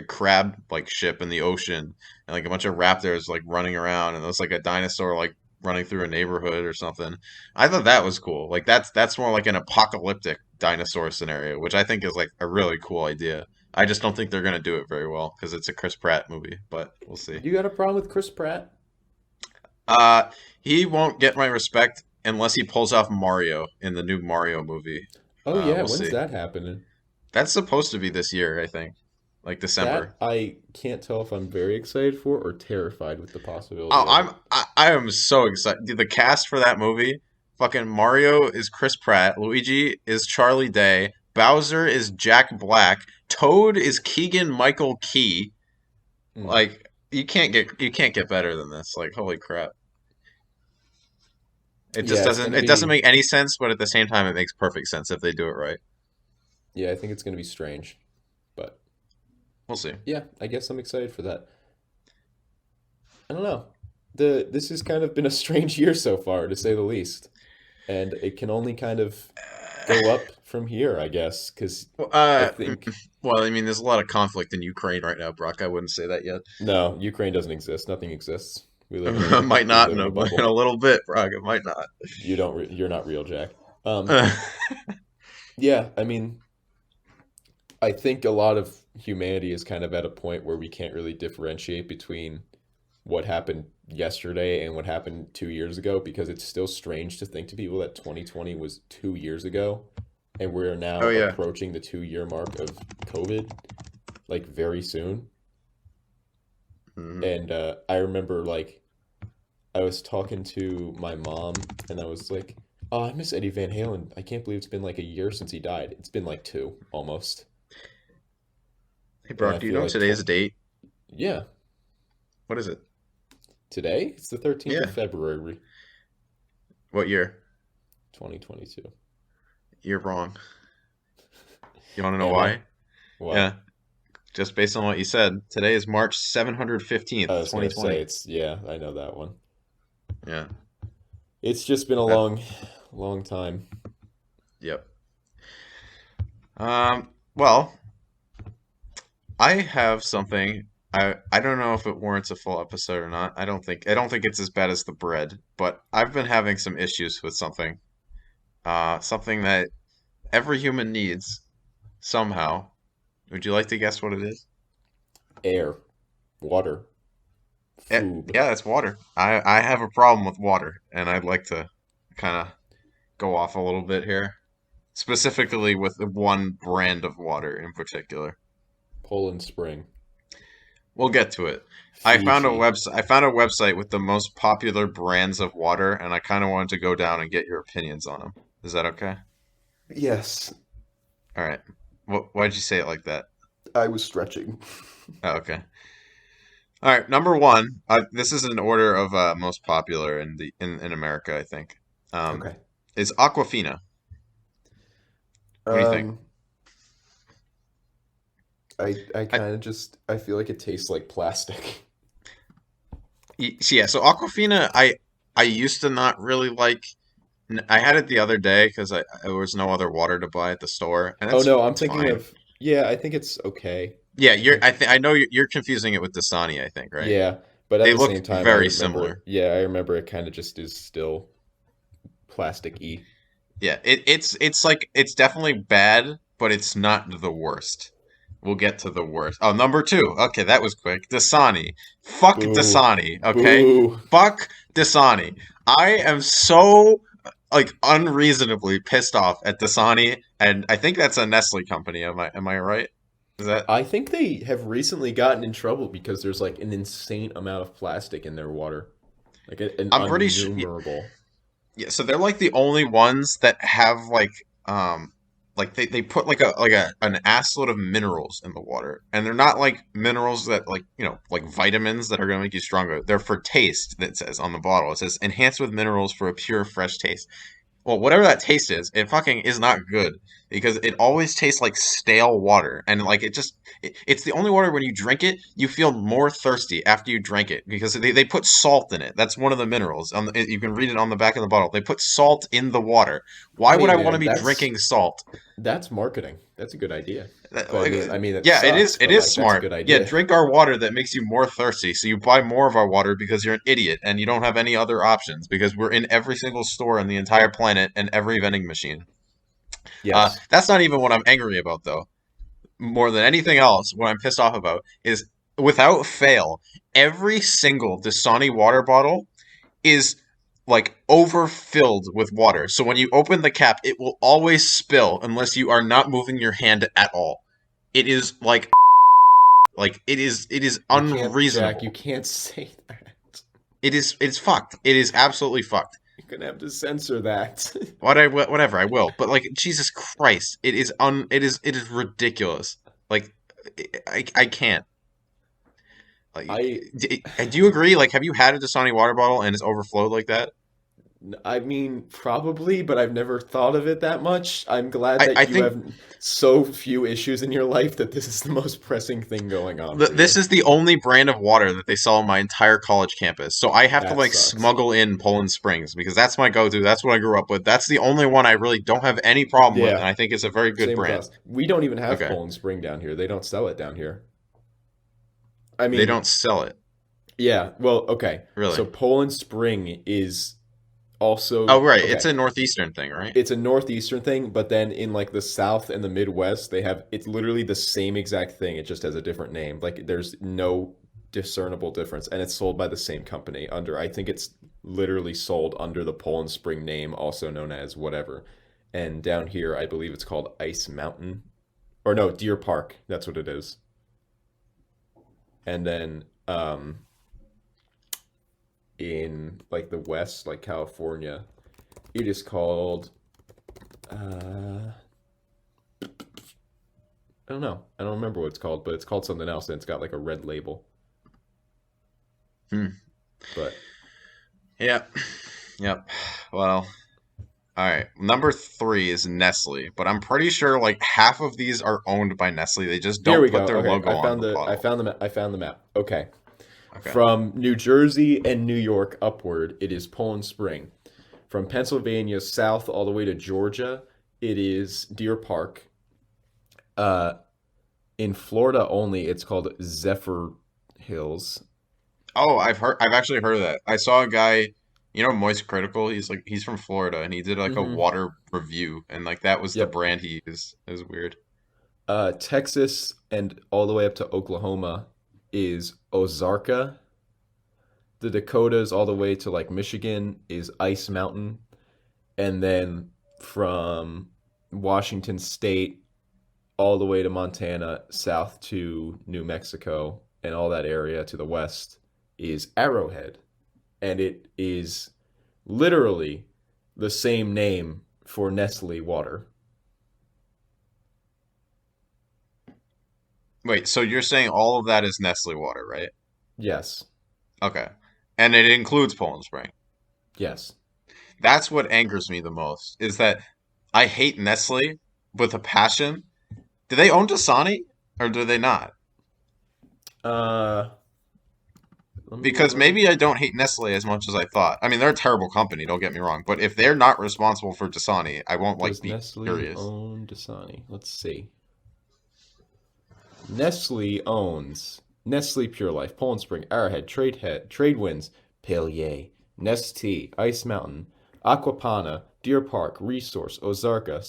[SPEAKER 1] crab like ship in the ocean and like a bunch of raptors like running around and there's like a dinosaur like running through a neighborhood or something. I thought that was cool. Like that's more like an apocalyptic dinosaur scenario, which I think is like a really cool idea. I just don't think they're gonna do it very well because it's a Chris Pratt movie, but we'll see.
[SPEAKER 2] You got a problem with Chris Pratt?
[SPEAKER 1] Uh, he won't get my respect unless he pulls off Mario in the new Mario movie.
[SPEAKER 2] Oh yeah,
[SPEAKER 1] We'll
[SPEAKER 2] when's
[SPEAKER 1] see.
[SPEAKER 2] that happening?
[SPEAKER 1] That's supposed to be this year, I think, like
[SPEAKER 2] That
[SPEAKER 1] December.
[SPEAKER 2] I can't tell if I'm very excited for or terrified with the
[SPEAKER 1] Oh,
[SPEAKER 2] possibility of it.
[SPEAKER 1] I am so excited. Dude, the cast for that movie, fucking Mario is Chris Pratt, Luigi is Charlie Day, Bowser is Jack Black, Toad is Keegan Michael Key.
[SPEAKER 2] Mm.
[SPEAKER 1] Like you can't get better than this. Like holy crap. It just
[SPEAKER 2] Yeah, it's
[SPEAKER 1] doesn't
[SPEAKER 2] gonna
[SPEAKER 1] it doesn't
[SPEAKER 2] be.
[SPEAKER 1] make any sense, but at the same time it makes perfect sense if they do it right.
[SPEAKER 2] Yeah, I think it's gonna be strange, but
[SPEAKER 1] We'll see.
[SPEAKER 2] yeah, I guess I'm excited for that. I don't know. This has kind of been a strange year so far, to say the least, and it can only kind of go up from here, I guess, because
[SPEAKER 1] Well,
[SPEAKER 2] I think
[SPEAKER 1] well, I mean, there's a lot of conflict in Ukraine right now, Brock. I wouldn't say that yet.
[SPEAKER 2] no, Ukraine doesn't exist. Nothing exists. We live in a
[SPEAKER 1] Might
[SPEAKER 2] we
[SPEAKER 1] not
[SPEAKER 2] live
[SPEAKER 1] in
[SPEAKER 2] in a
[SPEAKER 1] in a
[SPEAKER 2] bubble.
[SPEAKER 1] little bit, Brock. It might not.
[SPEAKER 2] You're not real, Jack. Yeah, I mean, I think a lot of humanity is kind of at a point where we can't really differentiate between what happened yesterday and what happened 2 years ago because it's still strange to think to people that 2020 was 2 years ago and we're now
[SPEAKER 1] Oh yeah.
[SPEAKER 2] approaching the 2 year mark of COVID like very soon.
[SPEAKER 1] Mhm.
[SPEAKER 2] And I remember like I was talking to my mom and I was like, "Oh, I miss Eddie Van Halen. I can't believe it's been like a year since he died. It's been like two almost."
[SPEAKER 1] Hey,
[SPEAKER 2] And I
[SPEAKER 1] Brock, do you
[SPEAKER 2] feel
[SPEAKER 1] know
[SPEAKER 2] like
[SPEAKER 1] today's date?
[SPEAKER 2] yeah,
[SPEAKER 1] What is it?
[SPEAKER 2] today it's the 13th of
[SPEAKER 1] Yeah.
[SPEAKER 2] February,
[SPEAKER 1] What year?
[SPEAKER 2] 2022.
[SPEAKER 1] You're wrong. You want to know
[SPEAKER 2] Am I?
[SPEAKER 1] why?
[SPEAKER 2] Why?
[SPEAKER 1] Yeah. Just based on what you said, today is March
[SPEAKER 2] I
[SPEAKER 1] 715th,
[SPEAKER 2] was gonna say
[SPEAKER 1] 2020.
[SPEAKER 2] it's yeah, I know that one.
[SPEAKER 1] Yeah.
[SPEAKER 2] It's just been a
[SPEAKER 1] That.
[SPEAKER 2] long time.
[SPEAKER 1] Yep. Well, I have something. I don't know if it warrants a full episode or not. I don't think it's as bad as the bread, but I've been having some issues with something. Something that every human needs somehow. Would you like to guess what it is?
[SPEAKER 2] Air, water,
[SPEAKER 1] Yeah,
[SPEAKER 2] food.
[SPEAKER 1] yeah, it's water. I have a problem with water, and I'd like to kind of go off a little bit here, specifically with the one brand of water in particular.
[SPEAKER 2] Poland Spring.
[SPEAKER 1] We'll get to it.
[SPEAKER 2] Fiji.
[SPEAKER 1] I found a website with the most popular brands of water, and I kind of wanted to go down and get your opinions on them. Is that okay?
[SPEAKER 2] Yes,
[SPEAKER 1] All right. Why'd you say it like that?
[SPEAKER 2] I was stretching.
[SPEAKER 1] Oh, okay. All right. Number one. This is an order of most popular in America, I think. Um,
[SPEAKER 2] Okay.
[SPEAKER 1] is Aquafina. What do you think?
[SPEAKER 2] Um, I
[SPEAKER 1] I,
[SPEAKER 2] kind of just I feel like it tastes like plastic.
[SPEAKER 1] yeah. So Aquafina, I used to not really like. I had it the other day because there was no other water to buy at the store, and
[SPEAKER 2] Oh no, I'm
[SPEAKER 1] it's
[SPEAKER 2] thinking
[SPEAKER 1] fine.
[SPEAKER 2] of yeah, I think it's okay.
[SPEAKER 1] Yeah,
[SPEAKER 2] I think
[SPEAKER 1] I know you're confusing it with Dasani, I think, right?
[SPEAKER 2] yeah, but at
[SPEAKER 1] They
[SPEAKER 2] the
[SPEAKER 1] look
[SPEAKER 2] same time
[SPEAKER 1] very similar.
[SPEAKER 2] I remember it kind of just is still plastic-y.
[SPEAKER 1] Yeah, it's like it's definitely bad, but it's not the worst. We'll get to the worst. Oh, number two. Okay, that was quick. Dasani. Fuck
[SPEAKER 2] Boo.
[SPEAKER 1] Dasani, okay?
[SPEAKER 2] Boo.
[SPEAKER 1] Fuck Dasani. I am so like unreasonably pissed off at Dasani, and I think that's a Nestle company. Am I right? Is that
[SPEAKER 2] I think they have recently gotten in trouble because there's like an insane amount of plastic in their water. Like an
[SPEAKER 1] I'm pretty sure.
[SPEAKER 2] unnumerable.
[SPEAKER 1] Yeah, so they're like the only ones that have like they put like a an assload of minerals in the water. And they're not like minerals that like, like vitamins that are gonna make you stronger. They're for taste, that says on the bottle. It says enhanced with minerals for a pure, fresh taste. Well, whatever that taste is, it fucking is not good because it always tastes like stale water, and like it's the only water when you drink it, you feel more thirsty after you drink it because they put salt in it. That's one of the minerals. You can read it on the back of the bottle. They put salt in the water. Why would
[SPEAKER 2] Hey
[SPEAKER 1] I want to
[SPEAKER 2] man,
[SPEAKER 1] be drinking salt?
[SPEAKER 2] that's marketing. That's a good idea. But
[SPEAKER 1] Like,
[SPEAKER 2] I mean it
[SPEAKER 1] yeah,
[SPEAKER 2] sucks,
[SPEAKER 1] it
[SPEAKER 2] but
[SPEAKER 1] is
[SPEAKER 2] like that's a
[SPEAKER 1] smart.
[SPEAKER 2] good
[SPEAKER 1] Yeah,
[SPEAKER 2] idea.
[SPEAKER 1] drink our water that makes you more thirsty. So you buy more of our water because you're an idiot and you don't have any other options because we're in every single store on the entire planet and every vending machine.
[SPEAKER 2] Yes.
[SPEAKER 1] That's not even what I'm angry about, though. More than anything else, what I'm pissed off about is without fail, every single Dasani water bottle is like overfilled with water. So when you open the cap, it will always spill unless you are not moving your hand at all. It is like it is
[SPEAKER 2] You can't, Jack, you
[SPEAKER 1] unreasonable.
[SPEAKER 2] can't say that.
[SPEAKER 1] It's fucked. It is absolutely fucked.
[SPEAKER 2] You're gonna have to censor that.
[SPEAKER 1] Whatever, I will. But like Jesus Christ, it is ridiculous. Like I can't. Like,
[SPEAKER 2] I
[SPEAKER 1] do you agree? Like, have you had a Dasani water bottle and it's overflowed like that?
[SPEAKER 2] I mean, probably, but I've never thought of it that much. I'm glad
[SPEAKER 1] I
[SPEAKER 2] that you
[SPEAKER 1] think
[SPEAKER 2] have so few issues in your life that this is the most pressing thing going on for
[SPEAKER 1] this
[SPEAKER 2] you.
[SPEAKER 1] is the only brand of water that they sell on my entire college campus. So I have to
[SPEAKER 2] That
[SPEAKER 1] like
[SPEAKER 2] sucks.
[SPEAKER 1] smuggle in Poland Springs because that's my go-to. That's what I grew up with. That's the only one I really don't have any problem with, and
[SPEAKER 2] Yeah,
[SPEAKER 1] I think it's a very good
[SPEAKER 2] same with
[SPEAKER 1] brand.
[SPEAKER 2] us. We don't even have
[SPEAKER 1] Okay,
[SPEAKER 2] Poland Spring down here. They don't sell it down here. I
[SPEAKER 1] they
[SPEAKER 2] mean,
[SPEAKER 1] don't sell it,
[SPEAKER 2] yeah, well, okay. So
[SPEAKER 1] really.
[SPEAKER 2] Poland Spring is
[SPEAKER 1] Oh,
[SPEAKER 2] also
[SPEAKER 1] right, it's
[SPEAKER 2] okay.
[SPEAKER 1] a northeastern thing, right?
[SPEAKER 2] It's a northeastern thing, but then in like the South and the Midwest, they have it's literally the same exact thing. It just has a different name. Like there's no discernible difference, and it's sold by the same company under. I think it's literally sold under the Poland Spring name, also known as whatever. And down here, I believe it's called Ice Mountain, or no, Deer Park. That's what it is. And then in like the West, like California, it is called. Uh, I don't know. I don't remember what it's called, but it's called something else, and it's got like a red label.
[SPEAKER 1] Hmm.
[SPEAKER 2] But
[SPEAKER 1] Yep, yep. Well, all right. Number three is Nestle, but I'm pretty sure like half of these are owned by Nestle. They just
[SPEAKER 2] here
[SPEAKER 1] don't
[SPEAKER 2] we
[SPEAKER 1] put
[SPEAKER 2] go.
[SPEAKER 1] their
[SPEAKER 2] Okay,
[SPEAKER 1] logo on the bottle.
[SPEAKER 2] I found the map. Okay,
[SPEAKER 1] Okay.
[SPEAKER 2] from New Jersey and New York upward, it is Poland Spring. From Pennsylvania south all the way to Georgia, it is Deer Park. Uh, in Florida only, it's called Zephyr. Hills.
[SPEAKER 1] Oh, I've actually heard of that. I saw a guy, Moist Critical. He's from Florida, and he did like a
[SPEAKER 2] Mm-hmm.
[SPEAKER 1] water review, and like that was the
[SPEAKER 2] Yep.
[SPEAKER 1] brand he used. It was weird.
[SPEAKER 2] Texas and all the way up to Oklahoma is Ozarka. The Dakotas all the way to like Michigan is Ice Mountain. And then from Washington State all the way to Montana, south to New Mexico, and all that area to the west is Arrowhead. And it is literally the same name for Nestle water.
[SPEAKER 1] Wait, so you're saying all of that is Nestle water, right?
[SPEAKER 2] Yes.
[SPEAKER 1] Okay. And it includes Poland Spring.
[SPEAKER 2] Yes.
[SPEAKER 1] That's what angers me the most, is that I hate Nestle with a passion. Do they own Dasani or do they not?
[SPEAKER 2] Uh, let me
[SPEAKER 1] Because
[SPEAKER 2] let me
[SPEAKER 1] maybe I don't hate Nestle as much as I thought. I mean, they're a terrible company, don't get me wrong, but if they're not responsible for Dasani, I won't like
[SPEAKER 2] Does
[SPEAKER 1] be
[SPEAKER 2] Nestle
[SPEAKER 1] curious.
[SPEAKER 2] own Dasani? Let's see. Nestle owns Nestle Pure Life, Poland Spring, Arrowhead, Tradewinds, Perrier, Nestea, Ice Mountain, Aquapana, Deer Park, Resource, Ozarka,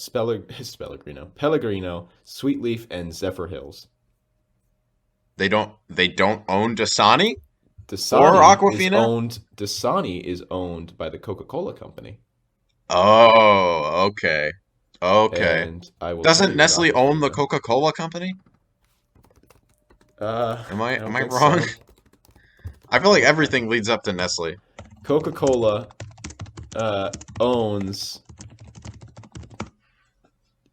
[SPEAKER 2] Pellegrino, Sweetleaf, and Zephyr Hills.
[SPEAKER 1] They don't own Dasani or Aquafina?
[SPEAKER 2] Dasani is owned by the Coca-Cola Company.
[SPEAKER 1] Oh, okay. Okay.
[SPEAKER 2] And I will tell
[SPEAKER 1] Doesn't
[SPEAKER 2] you with
[SPEAKER 1] Nestle own the
[SPEAKER 2] Aquafina.
[SPEAKER 1] Coca-Cola company? Am I
[SPEAKER 2] I
[SPEAKER 1] am
[SPEAKER 2] don't
[SPEAKER 1] I
[SPEAKER 2] think
[SPEAKER 1] wrong?
[SPEAKER 2] so.
[SPEAKER 1] I feel like
[SPEAKER 2] I,
[SPEAKER 1] everything leads up to Nestle.
[SPEAKER 2] Coca-Cola uh, owns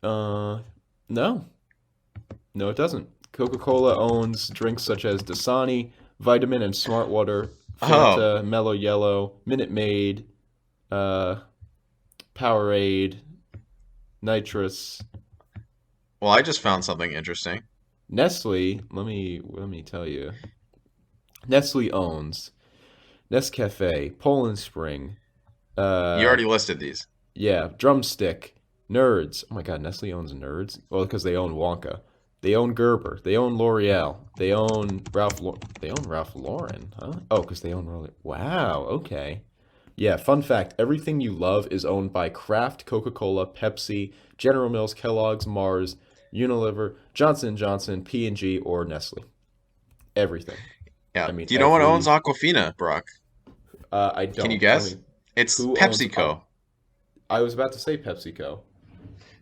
[SPEAKER 2] no, no, it doesn't. Coca-Cola owns drinks such as Dasani, Vitamin and Smart Water,
[SPEAKER 1] Oh,
[SPEAKER 2] Fanta, Mellow Yellow, Minute Maid, uh, Powerade, Nitrous.
[SPEAKER 1] well, I just found something interesting.
[SPEAKER 2] Nestle. Let me tell you. Nestle owns Nescafe, Poland Spring.
[SPEAKER 1] You
[SPEAKER 2] Uh,
[SPEAKER 1] already listed these.
[SPEAKER 2] yeah, Drumstick, Nerds. Oh my God, Nestle owns Nerds. Well, because they own Wonka. They own Gerber. They own L'Oreal. They own They own Ralph Lauren, huh? Oh, because they own Wow. Okay. Yeah. Fun fact: everything you love is owned by Kraft, Coca-Cola, Pepsi, General Mills, Kellogg's, Mars, Unilever, Johnson& Johnson, P&G, or Nestle. Everything.
[SPEAKER 1] Yeah.
[SPEAKER 2] I mean,
[SPEAKER 1] Do you know what owns
[SPEAKER 2] every.
[SPEAKER 1] Aquafina, Brock?
[SPEAKER 2] I
[SPEAKER 1] Can you
[SPEAKER 2] don't. Tell
[SPEAKER 1] guess?
[SPEAKER 2] me
[SPEAKER 1] It's
[SPEAKER 2] who owns.
[SPEAKER 1] PepsiCo.
[SPEAKER 2] I was about to say PepsiCo.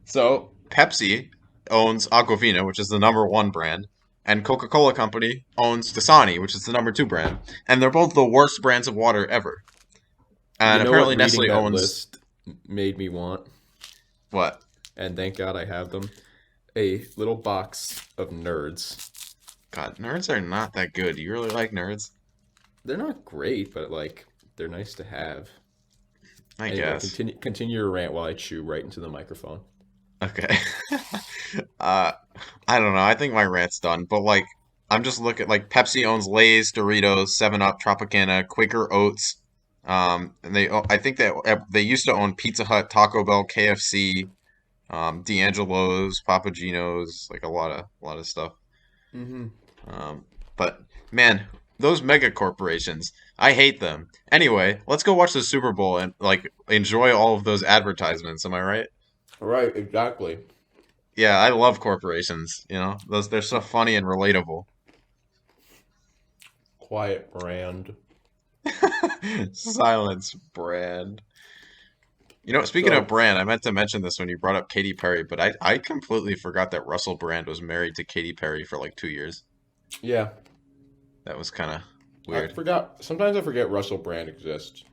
[SPEAKER 1] So Pepsi owns Aquafina, which is the number one brand, and Coca-Cola Company owns Dasani, which is the number two brand. And they're both the worst brands of water ever.
[SPEAKER 2] You
[SPEAKER 1] And
[SPEAKER 2] know what
[SPEAKER 1] apparently
[SPEAKER 2] reading
[SPEAKER 1] Nestle
[SPEAKER 2] that
[SPEAKER 1] owns
[SPEAKER 2] list made me want?
[SPEAKER 1] what?
[SPEAKER 2] And thank God I have them. A little box of nerds.
[SPEAKER 1] God, nerds are not that good. You really like nerds?
[SPEAKER 2] They're not great, but like they're nice to have.
[SPEAKER 1] I
[SPEAKER 2] Anyway,
[SPEAKER 1] guess.
[SPEAKER 2] continue your rant while I chew right into the microphone.
[SPEAKER 1] Okay. uh, I don't know. I think my rant's done. But like, I'm just looking. Like, Pepsi owns Lay's, Doritos, Seven Up, Tropicana, Quaker Oats. And I think that they used to own Pizza Hut, Taco Bell, KFC, D'Angelo's, Papa Gino's, like a lot of stuff.
[SPEAKER 2] Mm-hmm.
[SPEAKER 1] Um, but man, those mega corporations, I hate them. Anyway, let's go watch the Super Bowl and like enjoy all of those advertisements. Am I right?
[SPEAKER 2] Right, exactly.
[SPEAKER 1] Yeah, I love corporations. Those they're so funny and relatable.
[SPEAKER 2] Quiet brand.
[SPEAKER 1] Silence brand. Speaking of
[SPEAKER 2] So,
[SPEAKER 1] brand, I meant to mention this when you brought up Katy Perry, but I completely forgot that Russell Brand was married to Katy Perry for like 2 years.
[SPEAKER 2] yeah,
[SPEAKER 1] That was kind of
[SPEAKER 2] I
[SPEAKER 1] weird.
[SPEAKER 2] forgot. Sometimes I forget Russell Brand exists.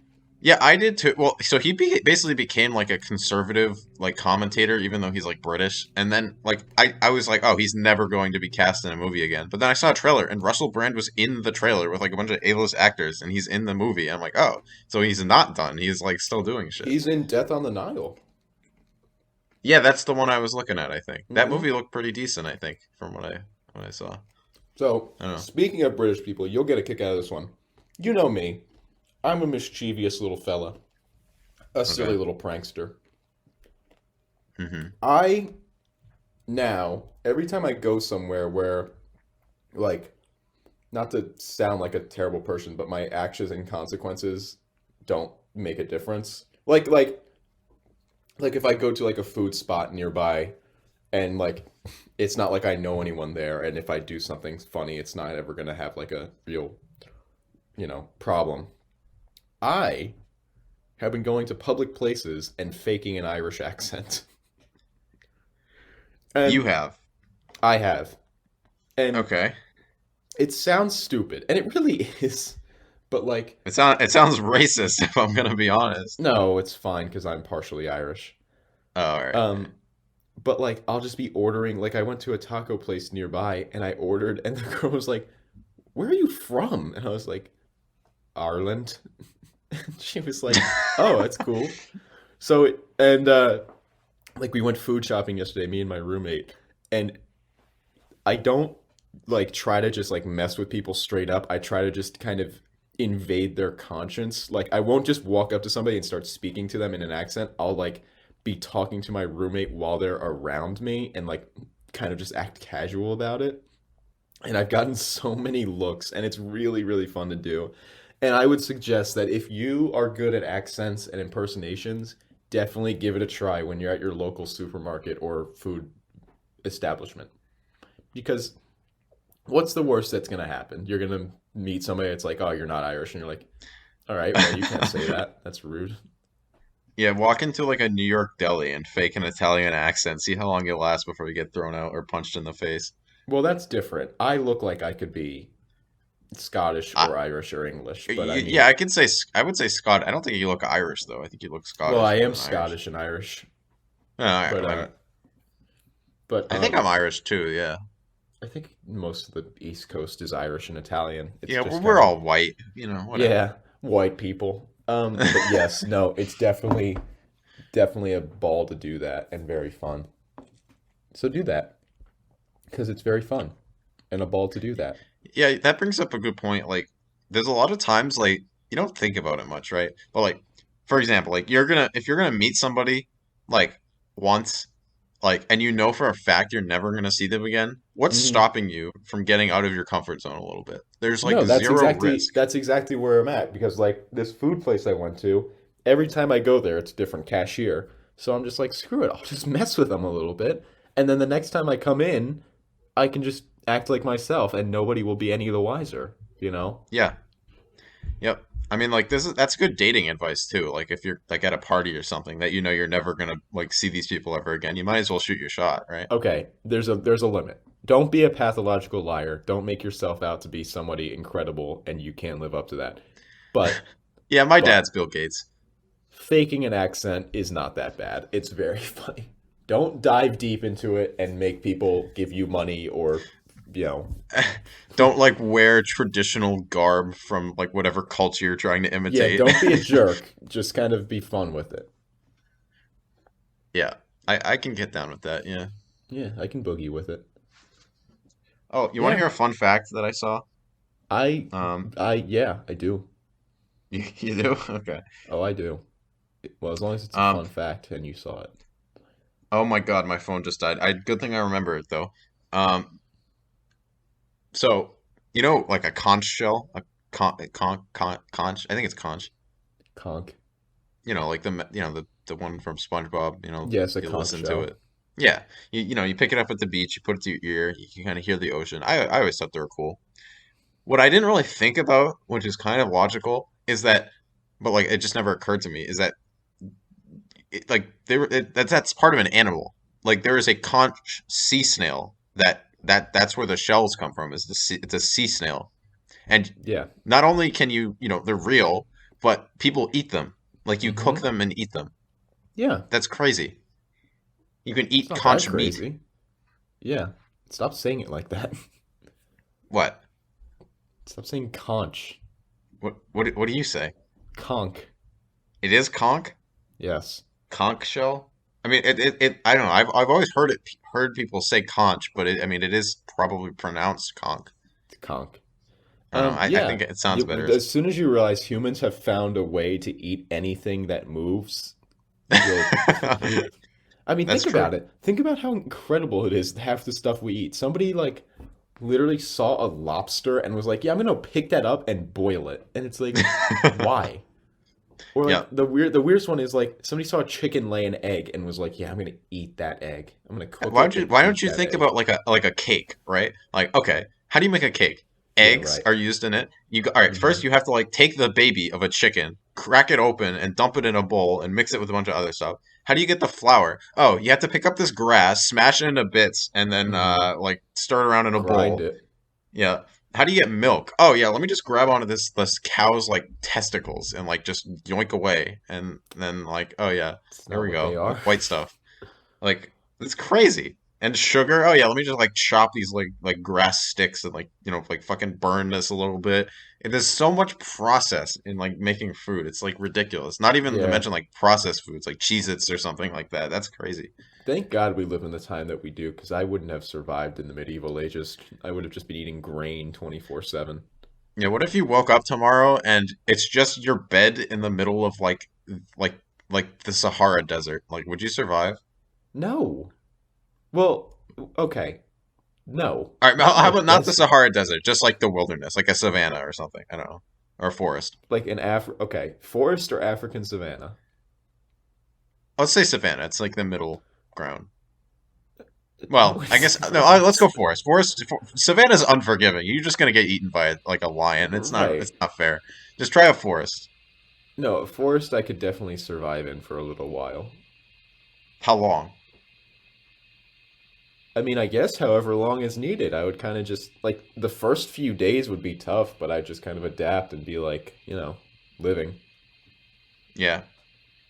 [SPEAKER 1] Yeah, I did too. Well, so basically became like a conservative like commentator, even though he's like British. And then like I was like, oh, he's never going to be cast in a movie again. But then I saw a trailer, and Russell Brand was in the trailer with like a bunch of A-list actors, and he's in the movie. I'm like, oh, so he's not done. He's like still doing shit.
[SPEAKER 2] He's in Death on the Nile.
[SPEAKER 1] Yeah, that's the one I was looking at. I think that
[SPEAKER 2] Mm-hmm.
[SPEAKER 1] movie looked pretty decent. I think from what I saw.
[SPEAKER 2] So,
[SPEAKER 1] I don't know.
[SPEAKER 2] speaking of British people, you'll get a kick out of this one. You know me. I'm a mischievous little fella, a
[SPEAKER 1] Okay.
[SPEAKER 2] silly little prankster.
[SPEAKER 1] Hmm.
[SPEAKER 2] I now, every time I go somewhere where, like, not to sound like a terrible person, but my actions and consequences don't make a difference. Like if I go to like a food spot nearby and like it's not like I know anyone there, and if I do something funny, it's not ever gonna have like a real, problem. I have been going to public places and faking an Irish accent.
[SPEAKER 1] You
[SPEAKER 2] And
[SPEAKER 1] have.
[SPEAKER 2] I have. And
[SPEAKER 1] Okay.
[SPEAKER 2] it sounds stupid, and it really is. But like,
[SPEAKER 1] It sounds racist if I'm gonna be honest.
[SPEAKER 2] no, it's fine because I'm partially Irish.
[SPEAKER 1] Oh, all right.
[SPEAKER 2] Um, but like, I'll just be ordering. Like, I went to a taco place nearby, and I ordered, and the girl was like, "Where are you from?" And I was like, "Ireland." And she was like, "Oh, that's cool." Like we went food shopping yesterday, me and my roommate, and I don't like try to just like mess with people straight up. I try to just kind of invade their conscience. Like I won't just walk up to somebody and start speaking to them in an accent. I'll like be talking to my roommate while they're around me and like kind of just act casual about it. And I've gotten so many looks and it's really really fun to do. And I would suggest that if you are good at accents and impersonations, definitely give it a try when you're at your local supermarket or food establishment. Because what's the worst that's gonna happen? You're gonna meet somebody that's like, "Oh, you're not Irish," and you're like, "All right, well, you can't say that. That's rude."
[SPEAKER 1] Yeah, walk into like a New York deli and fake an Italian accent. See how long it lasts before you get thrown out or punched in the face.
[SPEAKER 2] Well, that's different. I look like I could be Scottish
[SPEAKER 1] I,
[SPEAKER 2] or Irish or English, but I
[SPEAKER 1] yeah,
[SPEAKER 2] mean,
[SPEAKER 1] I would say Scott. I don't think you look Irish though. I think you look
[SPEAKER 2] well,
[SPEAKER 1] Scottish
[SPEAKER 2] I
[SPEAKER 1] more
[SPEAKER 2] am
[SPEAKER 1] than Irish.
[SPEAKER 2] Scottish and Irish,
[SPEAKER 1] Oh, all right,
[SPEAKER 2] but
[SPEAKER 1] well,
[SPEAKER 2] but
[SPEAKER 1] I think I'm Irish too. Yeah,
[SPEAKER 2] I think most of the East Coast is Irish and Italian. It's
[SPEAKER 1] yeah, we're,
[SPEAKER 2] just
[SPEAKER 1] we're
[SPEAKER 2] kind of
[SPEAKER 1] all white. Whatever.
[SPEAKER 2] yeah, white people. But yes, no, it's definitely a ball to do that and very fun. So do that because it's very fun and a ball to do that.
[SPEAKER 1] Yeah, that brings up a good point. Like, there's a lot of times like you don't think about it much, right? But like, for example, like if you're gonna meet somebody like once, like, and you know for a fact you're never gonna see them again, what's
[SPEAKER 2] Mhm.
[SPEAKER 1] stopping you from getting out of your comfort zone a little bit? There's like
[SPEAKER 2] No,
[SPEAKER 1] zero risk.
[SPEAKER 2] that's exactly where I'm at because like this food place I went to, every time I go there, it's a different cashier. So I'm just like, screw it, I'll just mess with them a little bit, and then the next time I come in, I can just act like myself, and nobody will be any the wiser. You know?
[SPEAKER 1] Yeah. Yep. I mean, like that's good dating advice too. Like if you're like at a party or something that you know you're never gonna like see these people ever again, you might as well shoot your shot, right?
[SPEAKER 2] Okay, there's a limit. Don't be a pathological liar. Don't make yourself out to be somebody incredible, and you can't live up to that. But
[SPEAKER 1] Yeah, my
[SPEAKER 2] but
[SPEAKER 1] dad's Bill Gates.
[SPEAKER 2] faking an accent is not that bad. It's very funny. Don't dive deep into it and make people give you money or, you know,
[SPEAKER 1] Don't like wear traditional garb from like whatever culture you're trying to
[SPEAKER 2] yeah,
[SPEAKER 1] imitate.
[SPEAKER 2] don't be a jerk. Just kind of be fun with it.
[SPEAKER 1] Yeah, I can get down with that. Yeah.
[SPEAKER 2] Yeah, I can boogie with it.
[SPEAKER 1] Oh, you want to
[SPEAKER 2] Yeah,
[SPEAKER 1] hear a fun fact that I saw?
[SPEAKER 2] I,
[SPEAKER 1] Um,
[SPEAKER 2] yeah, I do.
[SPEAKER 1] you do? Okay.
[SPEAKER 2] Oh, I do. Well, as long as it's a
[SPEAKER 1] Um,
[SPEAKER 2] fun fact and you saw it.
[SPEAKER 1] oh my God, my phone just died. Good thing I remember it though. Um, so like a conch shell, conch. I think it's conch.
[SPEAKER 2] Conch.
[SPEAKER 1] Like the one from SpongeBob.
[SPEAKER 2] Yes, a
[SPEAKER 1] You
[SPEAKER 2] conch
[SPEAKER 1] listen to
[SPEAKER 2] shell.
[SPEAKER 1] it. Yeah, you pick it up at the beach, you put it to your ear, you can kind of hear the ocean. I always thought they were cool. What I didn't really think about, which is kind of logical, is that, but like it just never occurred to me, is that like that's part of an animal. Like there is a conch sea snail that's where the shells come from. It's a sea snail, and
[SPEAKER 2] Yeah.
[SPEAKER 1] not only can they're real, but people eat them. Like you cook
[SPEAKER 2] Mm-hmm.
[SPEAKER 1] them and eat them.
[SPEAKER 2] Yeah.
[SPEAKER 1] That's crazy. You can
[SPEAKER 2] It's
[SPEAKER 1] eat
[SPEAKER 2] not that
[SPEAKER 1] conch meat.
[SPEAKER 2] crazy. Yeah. Stop saying it like that.
[SPEAKER 1] What?
[SPEAKER 2] Stop saying conch.
[SPEAKER 1] What do you say?
[SPEAKER 2] Conch.
[SPEAKER 1] It is conch?
[SPEAKER 2] Yes.
[SPEAKER 1] Conch shell? I mean, I don't know. I've always heard people say conch, but I mean, it is probably pronounced conch.
[SPEAKER 2] Conch.
[SPEAKER 1] I don't know. I
[SPEAKER 2] Yeah.
[SPEAKER 1] think it sounds better.
[SPEAKER 2] As soon as you realize humans have found a way to eat anything that moves, you'll. I mean,
[SPEAKER 1] That's
[SPEAKER 2] think about
[SPEAKER 1] true.
[SPEAKER 2] it. Think about how incredible it is, half the stuff we eat. Somebody like literally saw a lobster and was like, "Yeah, I'm gonna pick that up and boil it." And it's like, why? Or
[SPEAKER 1] Yeah.
[SPEAKER 2] like the weirdest one is like somebody saw a chicken lay an egg and was like, "Yeah, I'm gonna eat that egg. I'm gonna cook it and
[SPEAKER 1] Why don't
[SPEAKER 2] eat
[SPEAKER 1] you
[SPEAKER 2] that
[SPEAKER 1] think
[SPEAKER 2] egg."
[SPEAKER 1] about like a cake, right? Like, okay, how do you make a cake?
[SPEAKER 2] Yeah,
[SPEAKER 1] Eggs
[SPEAKER 2] right.
[SPEAKER 1] are used in it. All right,
[SPEAKER 2] Hmm.
[SPEAKER 1] first you have to like take the baby of a chicken, crack it open, and dump it in a bowl and mix it with a bunch of other stuff. How do you get the flour? Oh, you have to pick up this grass, smash it into bits, and then
[SPEAKER 2] Hmm.
[SPEAKER 1] like stir it around in a
[SPEAKER 2] Grind
[SPEAKER 1] bowl.
[SPEAKER 2] it.
[SPEAKER 1] Yeah. How do you get milk? Oh yeah, let me just grab onto this cow's like testicles and like just yoink away, and then like, oh yeah,
[SPEAKER 2] It's
[SPEAKER 1] there
[SPEAKER 2] not
[SPEAKER 1] we
[SPEAKER 2] what they
[SPEAKER 1] go,
[SPEAKER 2] are.
[SPEAKER 1] white stuff. Like it's crazy. And sugar. Oh yeah, let me just like chop these like grass sticks and like like fucking burn this a little bit. And there's so much process in like making food. It's like ridiculous. Not even to
[SPEAKER 2] Yeah.
[SPEAKER 1] mention like processed foods like Cheez-Its or something like that. That's crazy.
[SPEAKER 2] Thank God we live in the time that we do, because I wouldn't have survived in the medieval ages. I would have just been eating grain 24/7.
[SPEAKER 1] Yeah, what if you woke up tomorrow and it's just your bed in the middle of like like the Sahara Desert? Like, would you survive?
[SPEAKER 2] No. Well, okay. No.
[SPEAKER 1] All right, how
[SPEAKER 2] No,
[SPEAKER 1] about not the
[SPEAKER 2] that's
[SPEAKER 1] Sahara Desert, just like the wilderness, like a savanna or something. I don't know, or a forest.
[SPEAKER 2] like an okay, forest or African savanna.
[SPEAKER 1] Let's say savanna. It's like the middle ground.
[SPEAKER 2] No,
[SPEAKER 1] Well, I
[SPEAKER 2] it's
[SPEAKER 1] guess no. Let's
[SPEAKER 2] not.
[SPEAKER 1] go forest. Savanna's unforgiving. You're just gonna get eaten by like a lion. It's not. It's
[SPEAKER 2] Right.
[SPEAKER 1] not fair. Just try a forest.
[SPEAKER 2] No, a forest I could definitely survive in for a little while.
[SPEAKER 1] How long?
[SPEAKER 2] I mean, I guess however long is needed. I would kind of just like the first few days would be tough, but I'd just kind of adapt and be like, living.
[SPEAKER 1] Yeah.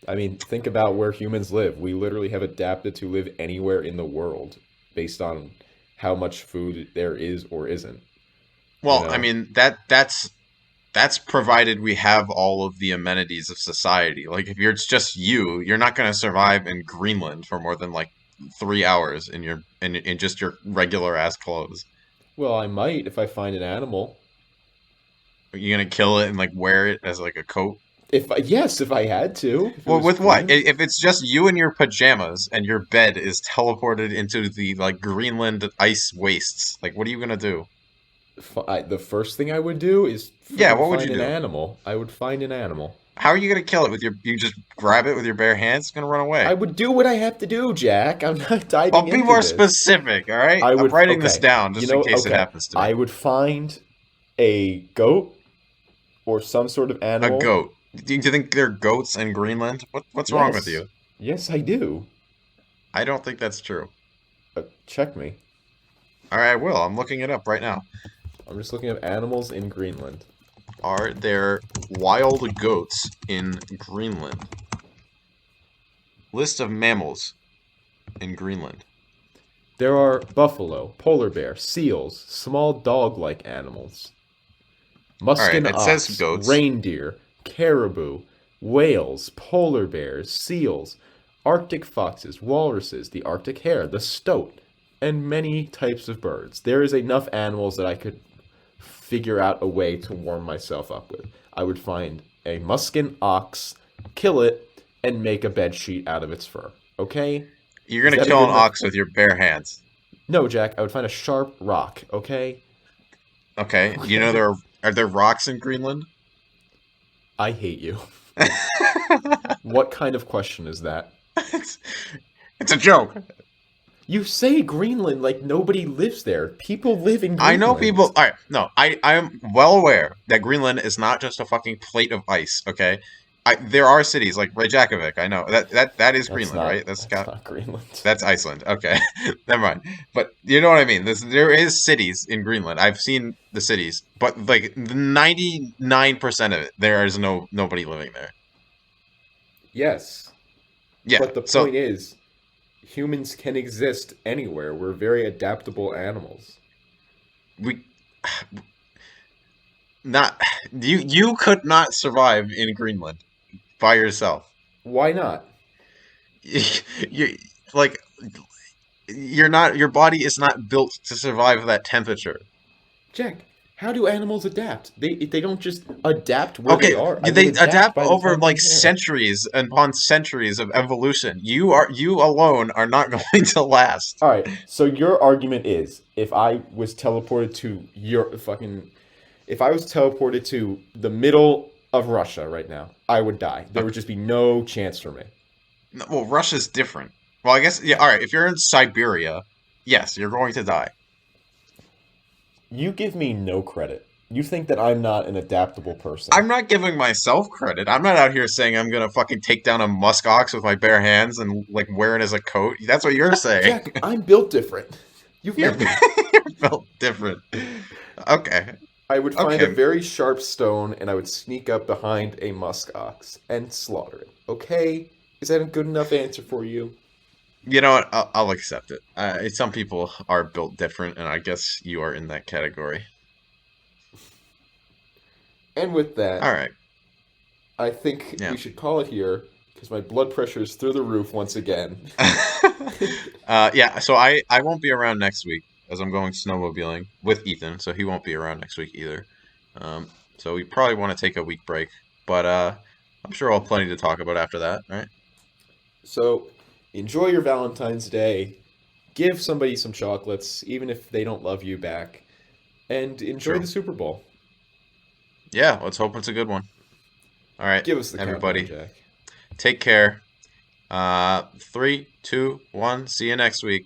[SPEAKER 2] I mean, think about where humans live. We literally have adapted to live anywhere in the world based on how much food there is or isn't, you
[SPEAKER 1] Well, I
[SPEAKER 2] know?
[SPEAKER 1] mean that's provided we have all of the amenities of society. Like if it's just you, you're not gonna survive in Greenland for more than like 3 hours in in just your regular ass clothes.
[SPEAKER 2] Well, I might if I find an animal.
[SPEAKER 1] Are you gonna kill it and like wear it as like a coat?
[SPEAKER 2] Yes, if I had to, if it
[SPEAKER 1] Well,
[SPEAKER 2] was
[SPEAKER 1] with what?
[SPEAKER 2] green.
[SPEAKER 1] If it's just you in your pajamas and your bed is teleported into the like Greenland ice wastes, like what are you gonna do?
[SPEAKER 2] The first thing I would do is
[SPEAKER 1] Yeah,
[SPEAKER 2] freaking
[SPEAKER 1] what would you
[SPEAKER 2] find an
[SPEAKER 1] do?
[SPEAKER 2] animal. I would find an animal.
[SPEAKER 1] How are you gonna kill it with you just grab it with your bare hands? It's gonna run
[SPEAKER 2] I
[SPEAKER 1] away.
[SPEAKER 2] would do what I have to do, Jack. I'm not
[SPEAKER 1] I'll
[SPEAKER 2] diving
[SPEAKER 1] be
[SPEAKER 2] into
[SPEAKER 1] more
[SPEAKER 2] this.
[SPEAKER 1] specific, all right?
[SPEAKER 2] I
[SPEAKER 1] I'm
[SPEAKER 2] would,
[SPEAKER 1] writing this
[SPEAKER 2] okay.
[SPEAKER 1] down just in case it
[SPEAKER 2] Okay.
[SPEAKER 1] happens to me.
[SPEAKER 2] I would find a goat or some sort of
[SPEAKER 1] A
[SPEAKER 2] animal.
[SPEAKER 1] goat. Do you think there are goats in Greenland? What's wrong with
[SPEAKER 2] Yes.
[SPEAKER 1] you?
[SPEAKER 2] Yes, I do.
[SPEAKER 1] I don't think that's true.
[SPEAKER 2] Check me.
[SPEAKER 1] All right, I will. I'm looking it up right now.
[SPEAKER 2] I'm just looking at animals in Greenland.
[SPEAKER 1] Are there wild goats in Greenland? List of mammals in Greenland.
[SPEAKER 2] There are buffalo, polar bear, seals, small dog-like animals,
[SPEAKER 1] All right,
[SPEAKER 2] muskin
[SPEAKER 1] it says
[SPEAKER 2] ox,
[SPEAKER 1] goats.
[SPEAKER 2] reindeer, caribou, whales, polar bears, seals, Arctic foxes, walruses, the Arctic hare, the stoat, and many types of birds. There is enough animals that I could figure out a way to warm myself up with. I would find a muskin ox, kill it, and make a bed sheet out of its fur. Okay?
[SPEAKER 1] You're
[SPEAKER 2] Is
[SPEAKER 1] gonna
[SPEAKER 2] that a
[SPEAKER 1] kill
[SPEAKER 2] good
[SPEAKER 1] an
[SPEAKER 2] enough?
[SPEAKER 1] ox with your bare hands.
[SPEAKER 2] No, Jack, I would find a sharp rock. Okay?
[SPEAKER 1] Okay. You know are there rocks in Greenland?
[SPEAKER 2] I hate you. What kind of question is that?
[SPEAKER 1] it's, it's a joke.
[SPEAKER 2] You say Greenland like nobody lives there. People live in
[SPEAKER 1] I know
[SPEAKER 2] Greenland.
[SPEAKER 1] people. All right, no, I am well aware that Greenland is not just a fucking plate of ice. Okay, there are cities like Reykjavik. I know that is
[SPEAKER 2] That's
[SPEAKER 1] Greenland, right?
[SPEAKER 2] not that's not Greenland.
[SPEAKER 1] That's Iceland. Okay, never mind. But you know what I mean. There is cities in Greenland. I've seen the cities, but like 99% of it, there is nobody living there.
[SPEAKER 2] Yes,
[SPEAKER 1] Yeah.
[SPEAKER 2] but the
[SPEAKER 1] So
[SPEAKER 2] point is humans can exist anywhere. We're very adaptable animals.
[SPEAKER 1] we not you could not survive in Greenland by yourself.
[SPEAKER 2] Why not?
[SPEAKER 1] You like you're not your body is not built to survive that temperature.
[SPEAKER 2] Jack, How do animals adapt? They don't just adapt where they
[SPEAKER 1] Okay,
[SPEAKER 2] are. I would
[SPEAKER 1] they
[SPEAKER 2] adapt
[SPEAKER 1] adapt
[SPEAKER 2] by the
[SPEAKER 1] over
[SPEAKER 2] time I'm
[SPEAKER 1] like
[SPEAKER 2] there.
[SPEAKER 1] centuries and upon centuries of evolution. You alone are not going to last.
[SPEAKER 2] All right. So your argument is if I was teleported to the middle of Russia right now, I would die. There would
[SPEAKER 1] Okay.
[SPEAKER 2] just be no chance for me.
[SPEAKER 1] No, well, Russia's different. Well, I guess yeah. All right, if you're in Siberia, yes, you're going to die.
[SPEAKER 2] You give me no credit. You think that I'm not an adaptable person.
[SPEAKER 1] I'm not giving myself credit. I'm not out here saying I'm gonna fucking take down a musk ox with my bare hands and like wear it as a coat. That's what you're saying.
[SPEAKER 2] Jack, I'm built different. You've
[SPEAKER 1] You're
[SPEAKER 2] met me.
[SPEAKER 1] you're built different. Okay.
[SPEAKER 2] I would find a
[SPEAKER 1] Okay.
[SPEAKER 2] very sharp stone and I would sneak up behind a musk ox and slaughter it. Okay? Is that a good enough answer for you?
[SPEAKER 1] You know what? I'll accept it. Some people are built different, and I guess you are in that category.
[SPEAKER 2] And with
[SPEAKER 1] All
[SPEAKER 2] that,
[SPEAKER 1] right.
[SPEAKER 2] I think
[SPEAKER 1] Yeah.
[SPEAKER 2] we should call it here because my blood pressure is through the roof once again.
[SPEAKER 1] Yeah. So I won't be around next week as I'm going snowmobiling with Ethan, so he won't be around next week either. So we probably want to take a week break, but I'm sure I'll have plenty to talk about after that. Right?
[SPEAKER 2] So enjoy your Valentine's Day. Give somebody some chocolates, even if they don't love you back. And enjoy
[SPEAKER 1] True.
[SPEAKER 2] the Super Bowl.
[SPEAKER 1] Yeah. Let's hope it's a good one. All right,
[SPEAKER 2] Give us the countdown,
[SPEAKER 1] everybody.
[SPEAKER 2] Jack.
[SPEAKER 1] Take care. 3, 2, 1. See you next week.